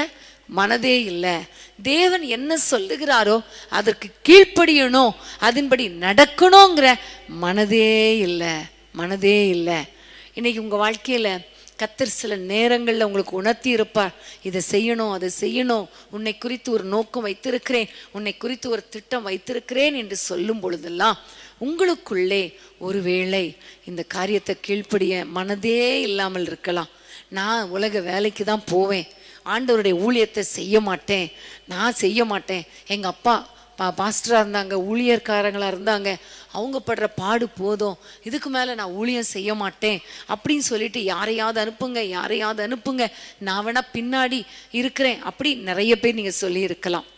மனதே இல்லை. தேவன் என்ன சொல்லுகிறாரோ அதற்கு கீழ்ப்படியணும், அதன்படி நடக்கணுங்கிற மனதே இல்லை. இன்னைக்கு உங்க வாழ்க்கையில கர்த்தர் சில நேரங்களில் உங்களுக்கு உணர்த்தி இருப்பார், இதை செய்யணும், அதை செய்யணும், உன்னை குறித்து ஒரு நோக்கம் வைத்திருக்கிறேன், உன்னை குறித்து ஒரு திட்டம் வைத்திருக்கிறேன் என்று சொல்லும் பொழுதெல்லாம் உங்களுக்குள்ளே ஒருவேளை இந்த காரியத்தை கீழ்ப்படிய மனதே இல்லாமல் இருக்கலாம். நான் உலக வேலைக்கு தான் போவேன், ஆண்டவருடைய ஊழியத்தை செய்ய மாட்டேன். எங்கள் அப்பா பாஸ்டராக இருந்தாங்க, ஊழியர்காரங்களாக இருந்தாங்க, அவங்க படுற பாடு போதும், இதுக்கு மேலே நான் ஊழியம் செய்ய மாட்டேன் அப்படின்னு சொல்லிட்டு யாரையாவது அனுப்புங்க, நான் வேணா பின்னாடி இருக்கிறேன் அப்படி நிறைய பேர் நீங்கள் சொல்லியிருக்கலாம்,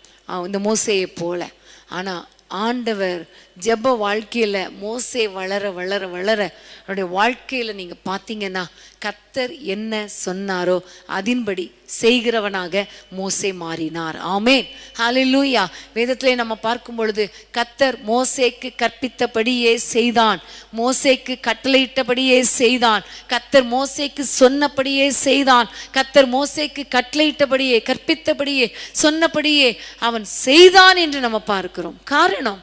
இந்த மோசேயை போல. ஆனால் ஆண்டவர் ஜெப வாழ்க்கையில் மோசே வளர அவருடைய வாழ்க்கையில் நீங்கள் பார்த்தீங்கன்னா கர்த்தர் என்ன சொன்னாரோ அதின்படி செய்கிறவனாக மோசே மாறினார். ஆமென், ஹல்லேலூயா. வேதத்திலே நம்ம பார்க்கும் பொழுது கர்த்தர் மோசேக்கு கற்பித்தபடியே செய்தான், மோசேக்கு கட்டளையிட்டபடியே செய்தான், கர்த்தர் மோசேக்கு சொன்னபடியே செய்தான், கர்த்தர் மோசேக்கு கட்டளையிட்டபடியே கற்பித்தபடியே சொன்னபடியே அவன் செய்தான் என்று நம்ம பார்க்கிறோம். காரணம்,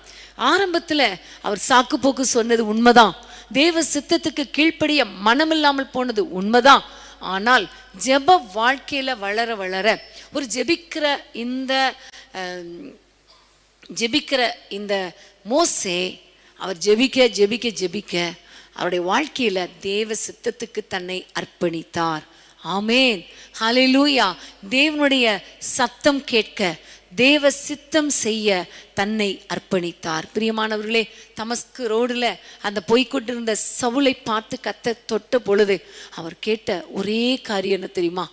ஆரம்பத்தில் அவர் சாக்கு போக்கு சொன்னது உண்மைதான், தேவ சித்தத்துக்கு கீழ்ப்படிய மனமில்லாமல் போனது உண்மைதான். ஆனால் ஜெப வாழ்க்கையில வளர ஒரு ஜெபிக்கிற இந்த மோசே அவர் ஜெபிக்க அவருடைய வாழ்க்கையில தேவ சித்தத்துக்கு தன்னை அர்ப்பணித்தார். ஆமென், ஹல்லேலூயா. தேவனுடைய சத்தம் கேட்க, தேவ சித்தம் செய்ய தன்னை அர்ப்பணித்தார். பிரியமானவர்களே, தமஸ்கு ரோடுல அந்த போய்கொண்டிருந்த சவுலை பார்த்து கர்த்தர் தொட்ட பொழுது அவர் கேட்ட ஒரே காரியம் என்ன தெரியுமா?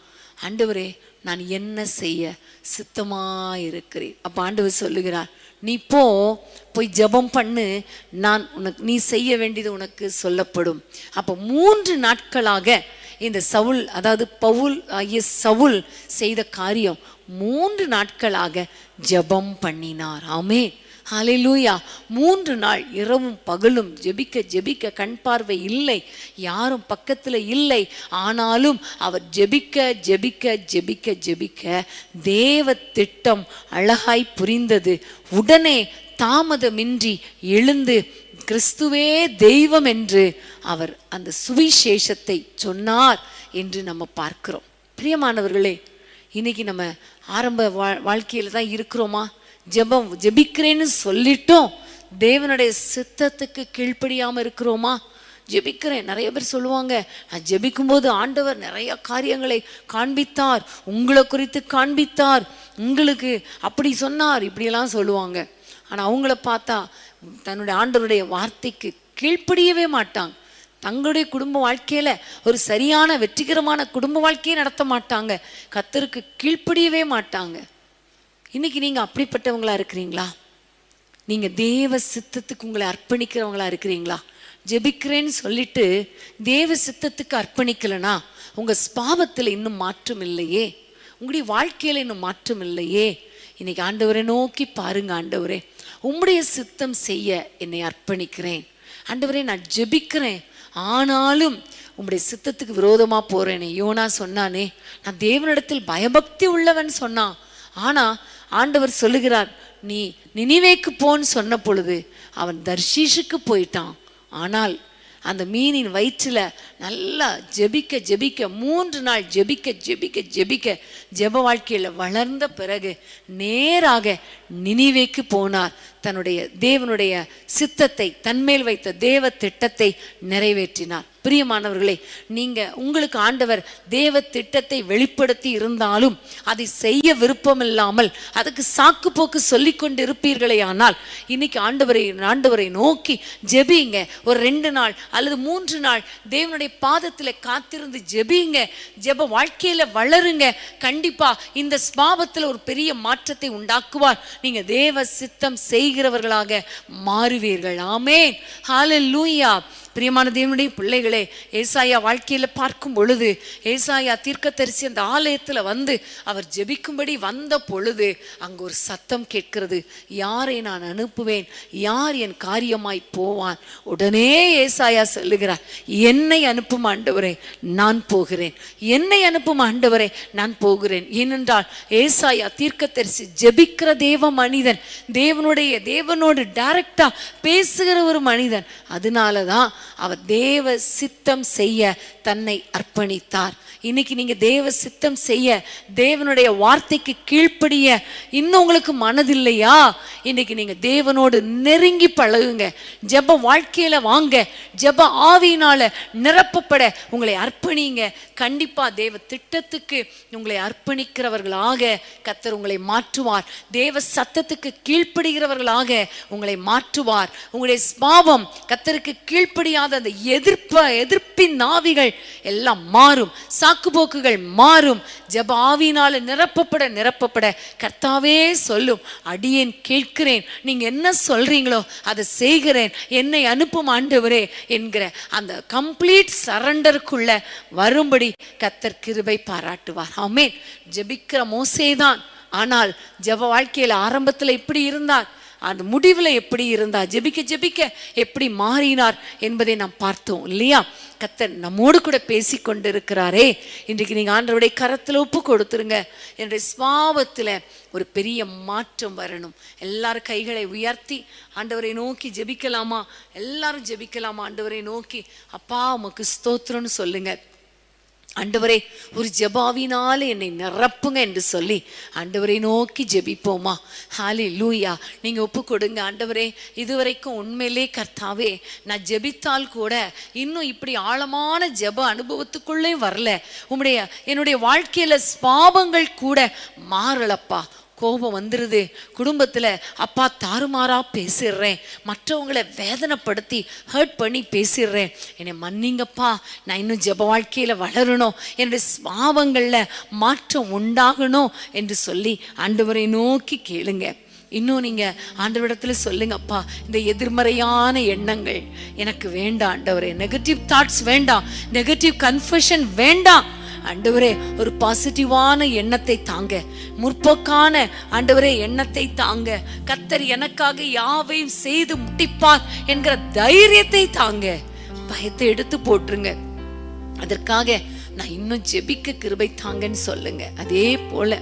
ஆண்டவரே, நான் என்ன செய்ய சித்தமாயிருக்கிறேன். அப்ப ஆண்டவர் சொல்லுகிறார், நீ போய் ஜெபம் பண்ணு, நீ செய்ய வேண்டியது உனக்கு சொல்லப்படும். அப்ப 3 நாட்களாக இந்த சவுல், அதாவது சவுல் செய்த காரியம் 3 நாட்களாக ஜெபம் பண்ணினார். ஆமென், ஹல்லேலூயா. 3 நாள் இரவும் பகலும் ஜெபிக்க கண் பார்வை இல்லை, யாரும் பக்கத்துல இல்லை. ஆனாலும் அவர் ஜெபிக்க தேவ திட்டம் அழகாய் புரிந்தது. உடனே தாமதமின்றி எழுந்து கிறிஸ்துவே தெய்வம் என்று அவர் அந்த சுவிசேஷத்தை சொன்னார் என்று நம்ம பார்க்கிறோம். பிரியமானவர்களே, இன்னைக்கு நம்ம ஆரம்ப வாழ்க்கையில தான் இருக்கிறோமா? ஜெபிக்கிறேன்னு சொல்லிட்டோம், தேவனுடைய சித்தத்துக்கு கீழ்ப்படியாம இருக்கிறோமா? ஜெபிக்கிறேன், நிறைய பேர் சொல்லுவாங்க, நான் ஜெபிக்கும் போது ஆண்டவர் நிறைய காரியங்களை காண்பித்தார், உங்களை குறித்து காண்பித்தார், உங்களுக்கு அப்படி சொன்னார், இப்படியெல்லாம் சொல்லுவாங்க. ஆனா அவங்கள பார்த்தா தன்னுடைய ஆண்டவருடைய வார்த்தைக்கு கீழ்ப்படியவே மாட்டாங்க. தங்களுடைய குடும்ப வாழ்க்கையில ஒரு சரியான வெற்றிகரமான குடும்ப வாழ்க்கையை நடத்த மாட்டாங்க, கர்த்தருக்கு கீழ்ப்படியவே மாட்டாங்க. இன்னைக்கு நீங்க அப்படிப்பட்டவங்களா இருக்கிறீங்களா? நீங்க தேவ சித்தத்துக்கு உங்களை அர்ப்பணிக்கிறவங்களா இருக்கிறீங்களா? ஜெபிக்கிறேன்னு சொல்லிட்டு தேவ சித்தத்துக்கு அர்ப்பணிக்கலனா உங்க ஸ்பாவத்தில் இன்னும் மாற்றம் இல்லையே, உங்களுடைய வாழ்க்கையில இன்னும் மாற்றம் இல்லையே. இன்னைக்கு ஆண்டவரை நோக்கி பாருங்க, ஆண்டவரே உம்முடைய சித்தம் செய்ய என்னை அர்ப்பணிக்கிறேன். ஆண்டவரே, நான் ஜெபிக்கிறேன், ஆனாலும் உம்முடைய சித்தத்துக்கு விரோதமா போறேனே. யோனா சொன்னானே, நான் தேவனிடத்தில் பயபக்தி உள்ளவன் சொன்னான். ஆனா ஆண்டவர் சொல்லுகிறார், நீ நினிவேக்கு போன்னு சொன்ன பொழுது அவன் தர்ஷீஷுக்கு போயிட்டான். ஆனால் அந்த மீனின் வயிற்றுல நல்லா ஜெபிக்க 3 நாள் ஜெப வாழ்க்கையில வளர்ந்த பிறகு நேராக நினிவேக்கு போனார். தன்னுடைய தேவனுடைய சித்தத்தை, தன்மேல் வைத்த தேவ திட்டத்தை நிறைவேற்றினார். பிரியமானவர்களே, நீங்க உங்களுக்கு ஆண்டவர் தேவ திட்டத்தை வெளிப்படுத்தி இருந்தாலும் அதை செய்ய விருப்பம் இல்லாமல் அதுக்கு சாக்கு போக்கு சொல்லி கொண்டு இருப்பீர்களே ஆனால், இன்னைக்கு ஆண்டவரை நோக்கி ஜெபிங்க. ஒரு 2 நாள் அல்லது 3 நாள் தேவனுடைய பாதத்துல காத்திருந்து ஜெபிங்க. ஜெப வாழ்க்கையில வளருங்க. கண்டிப்பா இந்த ஸ்பாவத்துல ஒரு பெரிய மாற்றத்தை உண்டாக்குவார். நீங்க தேவ சித்தம் செய்கிறவர்களாக மாறுவீர்கள். ஆமென், ஹல்லேலூயா. பிரியமான தேவனுடைய பிள்ளைகளே, ஏசாயா வாழ்க்கையில பார்க்கும் பொழுது, ஏசாயா தீர்க்கதரிசி அந்த ஆலயத்துல வந்து அவர் ஜெபிக்கும்படி வந்த பொழுது அங்கு ஒரு சத்தம் கேட்கிறது, யாரை நான் அனுப்புவேன், யார் என் காரியமாய் போவான்? உடனே ஏசாயா சொல்லுகிறார், என்னை அனுப்பும் ஆண்டவரே நான் போகிறேன், என்னை அனுப்பும் ஆண்டவரே நான் போகிறேன். ஏனென்றால் ஏசாயா தீர்க்கதரிசி ஜெபிக்கிற தேவ மனிதன், தேவனோடு டைரக்டா பேசுகிற ஒரு மனிதன். அதனாலதான் அவர் தேவ சித்தம் செய்ய தன்னை அர்ப்பணித்தார். இன்னைக்கு நீங்க தேவ சித்தம் செய்ய, தேவனுடைய வார்த்தைக்கு கீழ்ப்படிய இன்னும் உங்களுக்கு மனதில்லையா? இன்னைக்கு நீங்க தேவனோடு நெருங்கி பழகுங்க. ஜெப வாழ்க்கையில வாங்க. ஜெப ஆவியினால நிரப்பப்பட உங்களை அர்ப்பணிங்க. கண்டிப்பா தேவ திட்டத்துக்கு உங்களை அர்ப்பணிக்கிறவர்களாக கர்த்தர் உங்களை மாற்றுவார். தேவ சத்தத்துக்கு கீழ்ப்படுகிறவர்களாக உங்களை மாற்றுவார். உங்களுடைய ஸ்பாவம் கர்த்தருக்கு கீழ்ப்படியாத அந்த எதிர்ப்பின் நாவிகள் எல்லாம் மாறும். சாக்குப்போக்குகள் மாறும். ஜெப ஆவியினால நிரப்பப்பட கர்த்தாவே சொல்லும், அடியேன் கேட்கிறேன், நீங்க என்ன சொல்றீங்களோ அதை செய்கிறேன், என்னை அனுப்பும் ஆண்டவரே என்கிற அந்த கம்ப்ளீட் சரண்டருக்குள்ள வரும்படி கர்த்தர் கிருபை பாராட்டுவார். ஆமென். ஜெபிக்கிற மோசேதான், ஆனால் ஜெப வாழ்க்கையில ஆரம்பத்துல இப்படி இருந்தார், அந்த முடிவில் எப்படி இருந்தார், ஜெபிக்க எப்படி மாறினார் என்பதை நாம் பார்த்தோம் இல்லையா? கர்த்தர் நம்மோடு கூட பேசி கொண்டிருக்கிறாரே. இன்றைக்கு நீங்க ஆண்டவருடைய கரத்துல ஒப்பு கொடுத்துருங்க. என்னுடைய ஸ்வாவத்துல ஒரு பெரிய மாற்றம் வரணும். எல்லாரும் கைகளை உயர்த்தி ஆண்டவரை நோக்கி ஜெபிக்கலாமா? எல்லாரும் ஜெபிக்கலாமா? ஆண்டவரை நோக்கி அப்பா உமக்கு ஸ்தோத்திரம்னு சொல்லுங்க. ஆண்டவரே, ஒரு ஜெபாவினால என்னை நிரப்புங்க என்று சொல்லி ஆண்டவரை நோக்கி ஜெபிப்போமா? ஹல்லேலூயா. நீங்க ஒப்பு கொடுங்க. ஆண்டவரே, இதுவரைக்கும் உண்மையிலே கர்த்தாவே நான் ஜெபித்தால் கூட இன்னும் இப்படி ஆழமான ஜெப அனுபவத்துக்குள்ளே வரல. என்னுடைய வாழ்க்கையில பாவங்கள் கூட மாறலப்பா. கோபம் வந்துடுது, குடும்பத்தில் அப்பா தாறுமாறா பேசிடுறேன், மற்றவங்களை வேதனைப்படுத்தி ஹர்ட் பண்ணி பேசிடுறேன், என்னை மன்னிங்கப்பா. நான் இன்னும் ஜெப வாழ்க்கையில் வளரணும், என்னுடைய பாவங்களில் மாற்றம் உண்டாகணும் என்று சொல்லி ஆண்டவரை நோக்கி கேளுங்க. இன்னும் நீங்கள் ஆண்டவரிடத்துல சொல்லுங்கப்பா, இந்த எதிர்மறையான எண்ணங்கள் எனக்கு வேண்டாம் ஆண்டவரே, நெகட்டிவ் தாட்ஸ் வேண்டாம், நெகட்டிவ் கன்ஃபெஷன் வேண்டாம் ஆண்டவரே. ஒரு பாசிட்டிவான எண்ணத்தை தாங்க, முற்போக்கான ஆண்டவரே எண்ணத்தை தாங்க. கர்த்தர் எனக்காக யாவையும் செய்து முடிப்பார் என்கிற தைரியத்தை தாங்க. பயத்தை எடுத்து போட்டுருங்க. அதற்காக நான் இன்னும் ஜெபிக்க கிருபை தாங்கன்னு சொல்லுங்க. அதே போல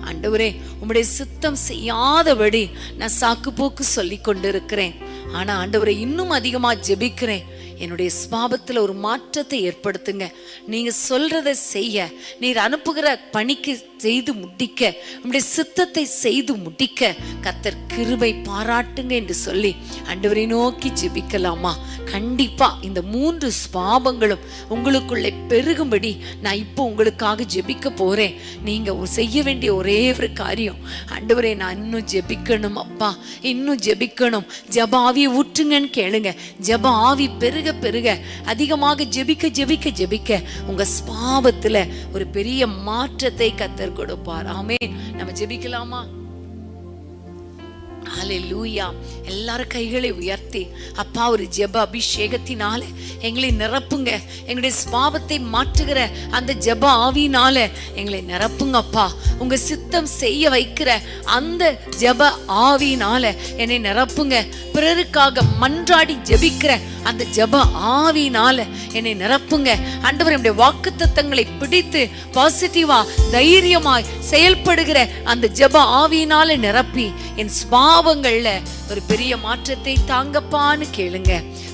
ஆண்டவரே, உம்முடைய சித்தம் செய்யாதபடி நான் சாக்கு போக்கு சொல்லி கொண்டிருக்கிறேன். ஆனா ஆண்டவரே, இன்னும் அதிகமா ஜெபிக்கிறேன். என்னுடைய ஸ்வாபத்தில் ஒரு மாற்றத்தை ஏற்படுத்துங்க. நீங்க சொல்றதை செய்ய, நீர் அனுப்புகிற பணிக்கு செய்து முடிக்க, உம்முடைய சித்தத்தை செய்து முடிக்க கர்த்தர் கிருபை பாராட்டுங்க என்று சொல்லி ஆண்டவரை நோக்கி ஜெபிக்கலாமா? கண்டிப்பா இந்த 3 ஸ்வாபங்களும் உங்களுக்குள்ளே பெருகும்படி நான் இப்போ உங்களுக்காக ஜெபிக்க போறேன். நீங்க செய்ய வேண்டிய ஒரே ஒரு காரியம், ஆண்டவரே நான் இன்னும் ஜெபிக்கணும் அப்பா, இன்னும் ஜெபிக்கணும், ஜெப ஆவியை ஊற்றுங்கன்னு கேளுங்க. ஜெப ஆவி பெருக பெருக அதிகமாக ஜெபிக்க உங்க ஸ்வாபத்துல ஒரு பெரிய மாற்றத்தை கர்த்தர் கொடுப்பார். ஆமென். நம்ம ஜெபிக்கலாமா? ஹல்லேலூயா. எல்லாரும் கைகளை உயர்த்தி அப்பா, ஒரு ஜெப அபிஷேகத்தினால எங்களை நிரப்புங்க. எங்களுடைய ஸ்வாபத்தை மாற்றுகிற அந்த ஜெப ஆவியினால எங்களை நிரப்புங்க அப்பா. உங்க சித்தம் செய்ய வைக்கிற அந்த ஜெப ஆவியினால என்னை நிரப்புங்க. பிறருக்காக மன்றாடி ஜெபிக்கிற அந்த ஜெப ஆவியினால என்னை நிரப்புங்க. ஆண்டவரே, நம்முடைய வாக்குத்தத்தங்களை பிடித்து பாசிட்டிவா தைரியமாய் செயல்படுகிற அந்த ஜெப ஆவியினால நிரப்பி என் ஸ்வாபங்கள்ல ஒரு பெரிய மாற்றத்தை தாங்கப்பான்னு கேளுங்க.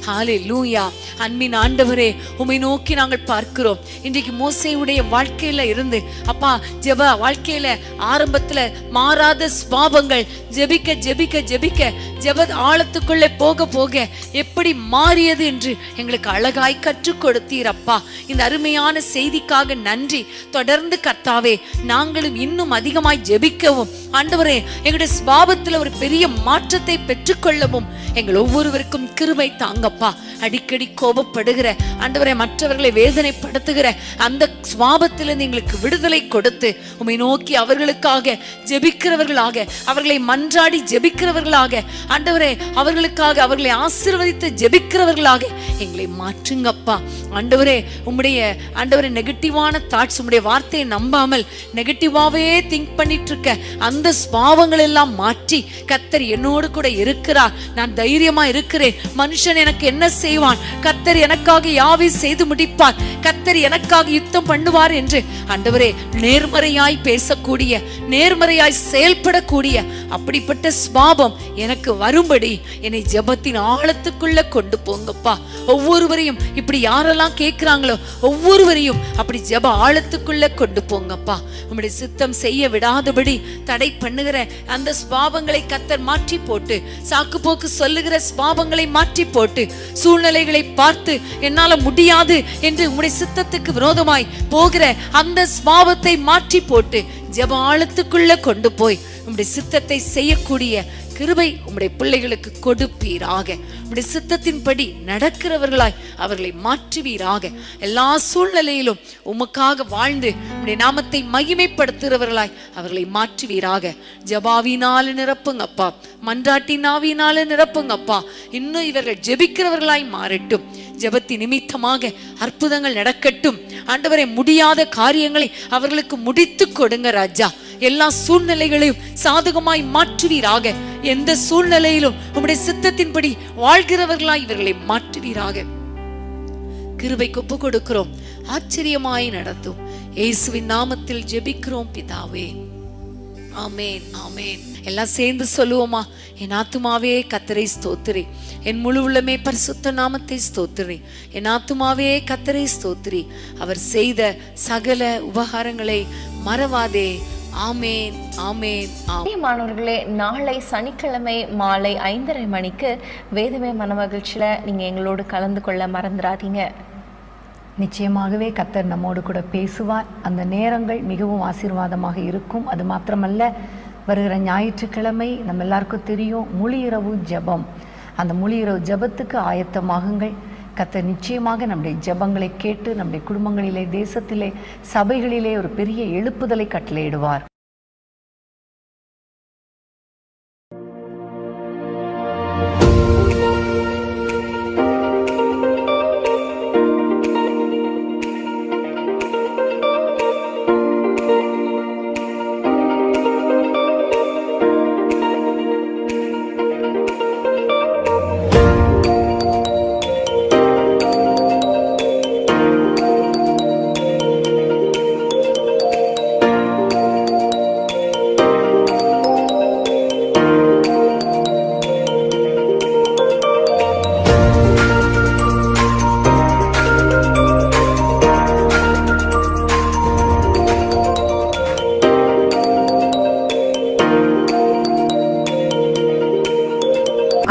ஹல்லேலூயா. அன்பின் ஆண்டவரே, உம்மை நோக்கி நாங்கள் பார்க்கிறோம். இன்றைக்கு மோசேயுடைய வாழ்க்கையில இருந்து அப்பா, ஜெப வாழ்க்கையில ஆரம்பத்துல மாறாத ஸ்வாபங்கள், ஜெபிக்க ஜெபிக்க ஜெபிக்க ஜெப ஆழத்துக்குள்ளே போக போக எப்படி மாறியது என்று எங்களுக்கு அழகாய் கற்றுக் கொடுத்தீர் அப்பா. இந்த அருமையான செய்திக்காக நன்றி. தொடர்ந்து கர்த்தாவே, நாங்களும் இன்னும் அதிகமாய் ஜெபிக்கவும் ஆண்டவரே, எங்களுடைய ஸ்வாபத்துல ஒரு பெரிய மாற்றத்தை பெற்றுக்கொள்ளவும் எங்கள் ஒவ்வொருவருக்கும் கிருபை தாங்கப்பா. அடிக்கடி கோபப்படுகிற ஆண்டவரே, மற்றவர்களை வேதனைப்படுத்துகிற அந்த ஸ்வாபத்திலிருந்து எங்களுக்கு விடுதலை கொடுத்து உம்மை நோக்கி அவர்களுக்காக ஜெபிக்கிறவர்களாக, அவர்களை மன்றாடி ஜெபிக்கிறவர்களாக ஆண்டவரே, அவர்களுக்காக அவர்களை ஆசீர்வதித்து ஜெபிக்கிறவர்களாக எங்களை மாற்றுங்கப்பா. ஆண்டவரே, உம்முடைய ஆண்டவரே நெகட்டிவான தாட்ஸ், உம்முடைய வார்த்தையை நம்பாமல் நெகட்டிவாவே திங்க் பண்ணிட்டு இருக்க அந்த ஸ்வாபங்கள் எல்லாம் மாற்றி, கர்த்தர் என்னோடு கூட இருக்கிறார், நான் தைரியமா இருக்கிறேன், மனுஷன் எனக்கு என்ன செய்வான், கர்த்தர் எனக்காக யாவை செய்து முடிப்பார், கர்த்தர் எனக்காக யுத்தம் பண்ணுவார் என்று ஆண்டவரே நேர்மறையாய் பேசக்கூடிய, நேர்மறையாய் செயல்படக்கூடிய அப்படிப்பட்ட ஸ்வாபம் எனக்கு வரும்படி என்னை ஜெபத்தின் ஆழத்துக்குள்ள கொண்டு போங்கப்பா. ஒவ்வொருவரையும் இப்படி யாரெல்லாம் கேட்கிறாங்களோ ஒவ்வொருவரையும் அப்படி ஜெப ஆழத்துக்குள்ள கொண்டு போங்கப்பா. உம்முடைய சித்தம் செய்ய விடாதபடி தடை பண்ணுகிற அந்த ஸ்வாபங்களை கர்த்தர் மாற்றி போட்டு, சாக்கு போக்கு சொல்லுகிற ஸ்வாபங்களை மாற்றி போட்டு, சூழ்நிலைகளை பார்த்து என்னால முடியாது என்று உம்முடைய சித்தத்துக்கு விரோதமாய் போகிற அந்த ஸ்வாபத்தை மாற்றி போட்டு ஜெப ஆழத்துக்குள்ள கொண்டு போய் உம்முடைய சித்தத்தை செய்யக்கூடிய கிருபை உம்முடைய பிள்ளைகளுக்கு கொடுப்பீராக. உம்முடைய சித்தத்தின்படி நடக்கிறவர்களாய் அவர்களை மாற்றுவீராக. எல்லா சூழ்நிலையிலும் உமக்காக வாழ்ந்து உம்முடைய நாமத்தை மகிமைப்படுத்துகிறவர்களாய் அவர்களை மாற்றுவீராக. ஜெபாவினால நிரப்புங்கப்பா, மன்றாட்டினாவினால நிரப்புங்கப்பா. இன்னும் இவர்கள் ஜெபிக்கிறவர்களாய் மாறட்டும். ஜெபத்தின் நிமித்தமாக அற்புதங்கள் நடக்கட்டும். ஆண்டவரே, முடியாத காரியங்களை அவர்களுக்கு முடித்து கொடுங்க ராஜா. எல்லா சூழ்நிலைகளையும் சாதகமாய் மாற்றுவீராக. எந்த சூழ்நிலையிலும் உம்முடைய சித்தத்தின்படி வாழ்கிறவர்களாய் இவர்களை மாற்றுவீராக. கிருபைக்கு ஒப்பு கொடுக்கிறோம். ஆச்சரியமாய் நடத்தும். இயேசுவின் நாமத்தில் ஜெபிக்கிறோம் பிதாவே, ஆமேன், ஆமேன். எல்லாம் சேர்ந்து சொல்லுவோமா? என் ஆத்துமாவே கர்த்தரை ஸ்தோத்திரி, என் முழு உள்ளமே பரிசுத்த நாமத்தை ஸ்தோத்திரி. என் ஆத்துமாவே கர்த்தரை ஸ்தோத்திரி, அவர் செய்த சகல உபகாரங்களை மறவாதே. ஆமேன், ஆமேன், ஆமேன். மாணவர்களே, நாளை சனிக்கிழமை மாலை 5:30 மணிக்கு வேதமே மனமகிழ்ச்சியில நீங்க எங்களோடு கலந்து கொள்ள மறந்துடாதீங்க. நிச்சயமாகவே கர்த்தர் நம்மோடு கூட பேசுவார். அந்த நேரங்கள் மிகவும் ஆசீர்வாதமாக இருக்கும். அது மாத்திரமல்ல, வருகிற ஞாயிற்றுக்கிழமை நம்ம எல்லாருக்கும் தெரியும் முழு இரவு ஜெபம். அந்த முழு இரவு ஜெபத்துக்கு ஆயத்தமாகுங்கள். கர்த்தர் நிச்சயமாக நம்முடைய ஜெபங்களை கேட்டு நம்முடைய குடும்பங்களிலே, தேசத்திலே, சபைகளிலே ஒரு பெரிய எழுப்புதலை கட்டளையிடுவார்.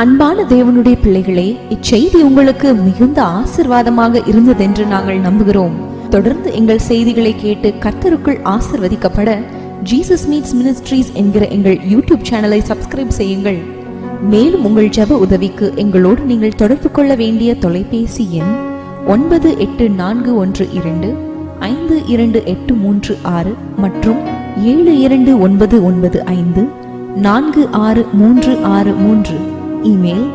அன்பான தேவனுடைய பிள்ளைகளே, இச்செய்தி உங்களுக்கு மிகுந்த ஆசிர்வாதமாக இருந்ததென்று நாங்கள் நம்புகிறோம். தொடர்ந்து எங்கள் செய்திகளை கேட்டு கர்த்தருக்குள் ஆசிர்வதிக்கப்பட ஜீசஸ் மீட்ஸ் மினிஸ்ட்ரீஸ் என்கிற எங்கள் யூடியூப் சேனலை சப்ஸ்கிரைப் செய்யுங்கள். மேலும் உங்கள் ஜெப உதவிக்கு எங்களோடு நீங்கள் தொடர்பு கொள்ள வேண்டிய தொலைபேசி எண் 9842252836 மற்றும் 7299546363. Email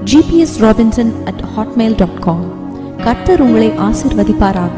gpsrobinson@hotmail.com. கர்த்தர் உங்களை ஆசிர்வதிப்பாராக.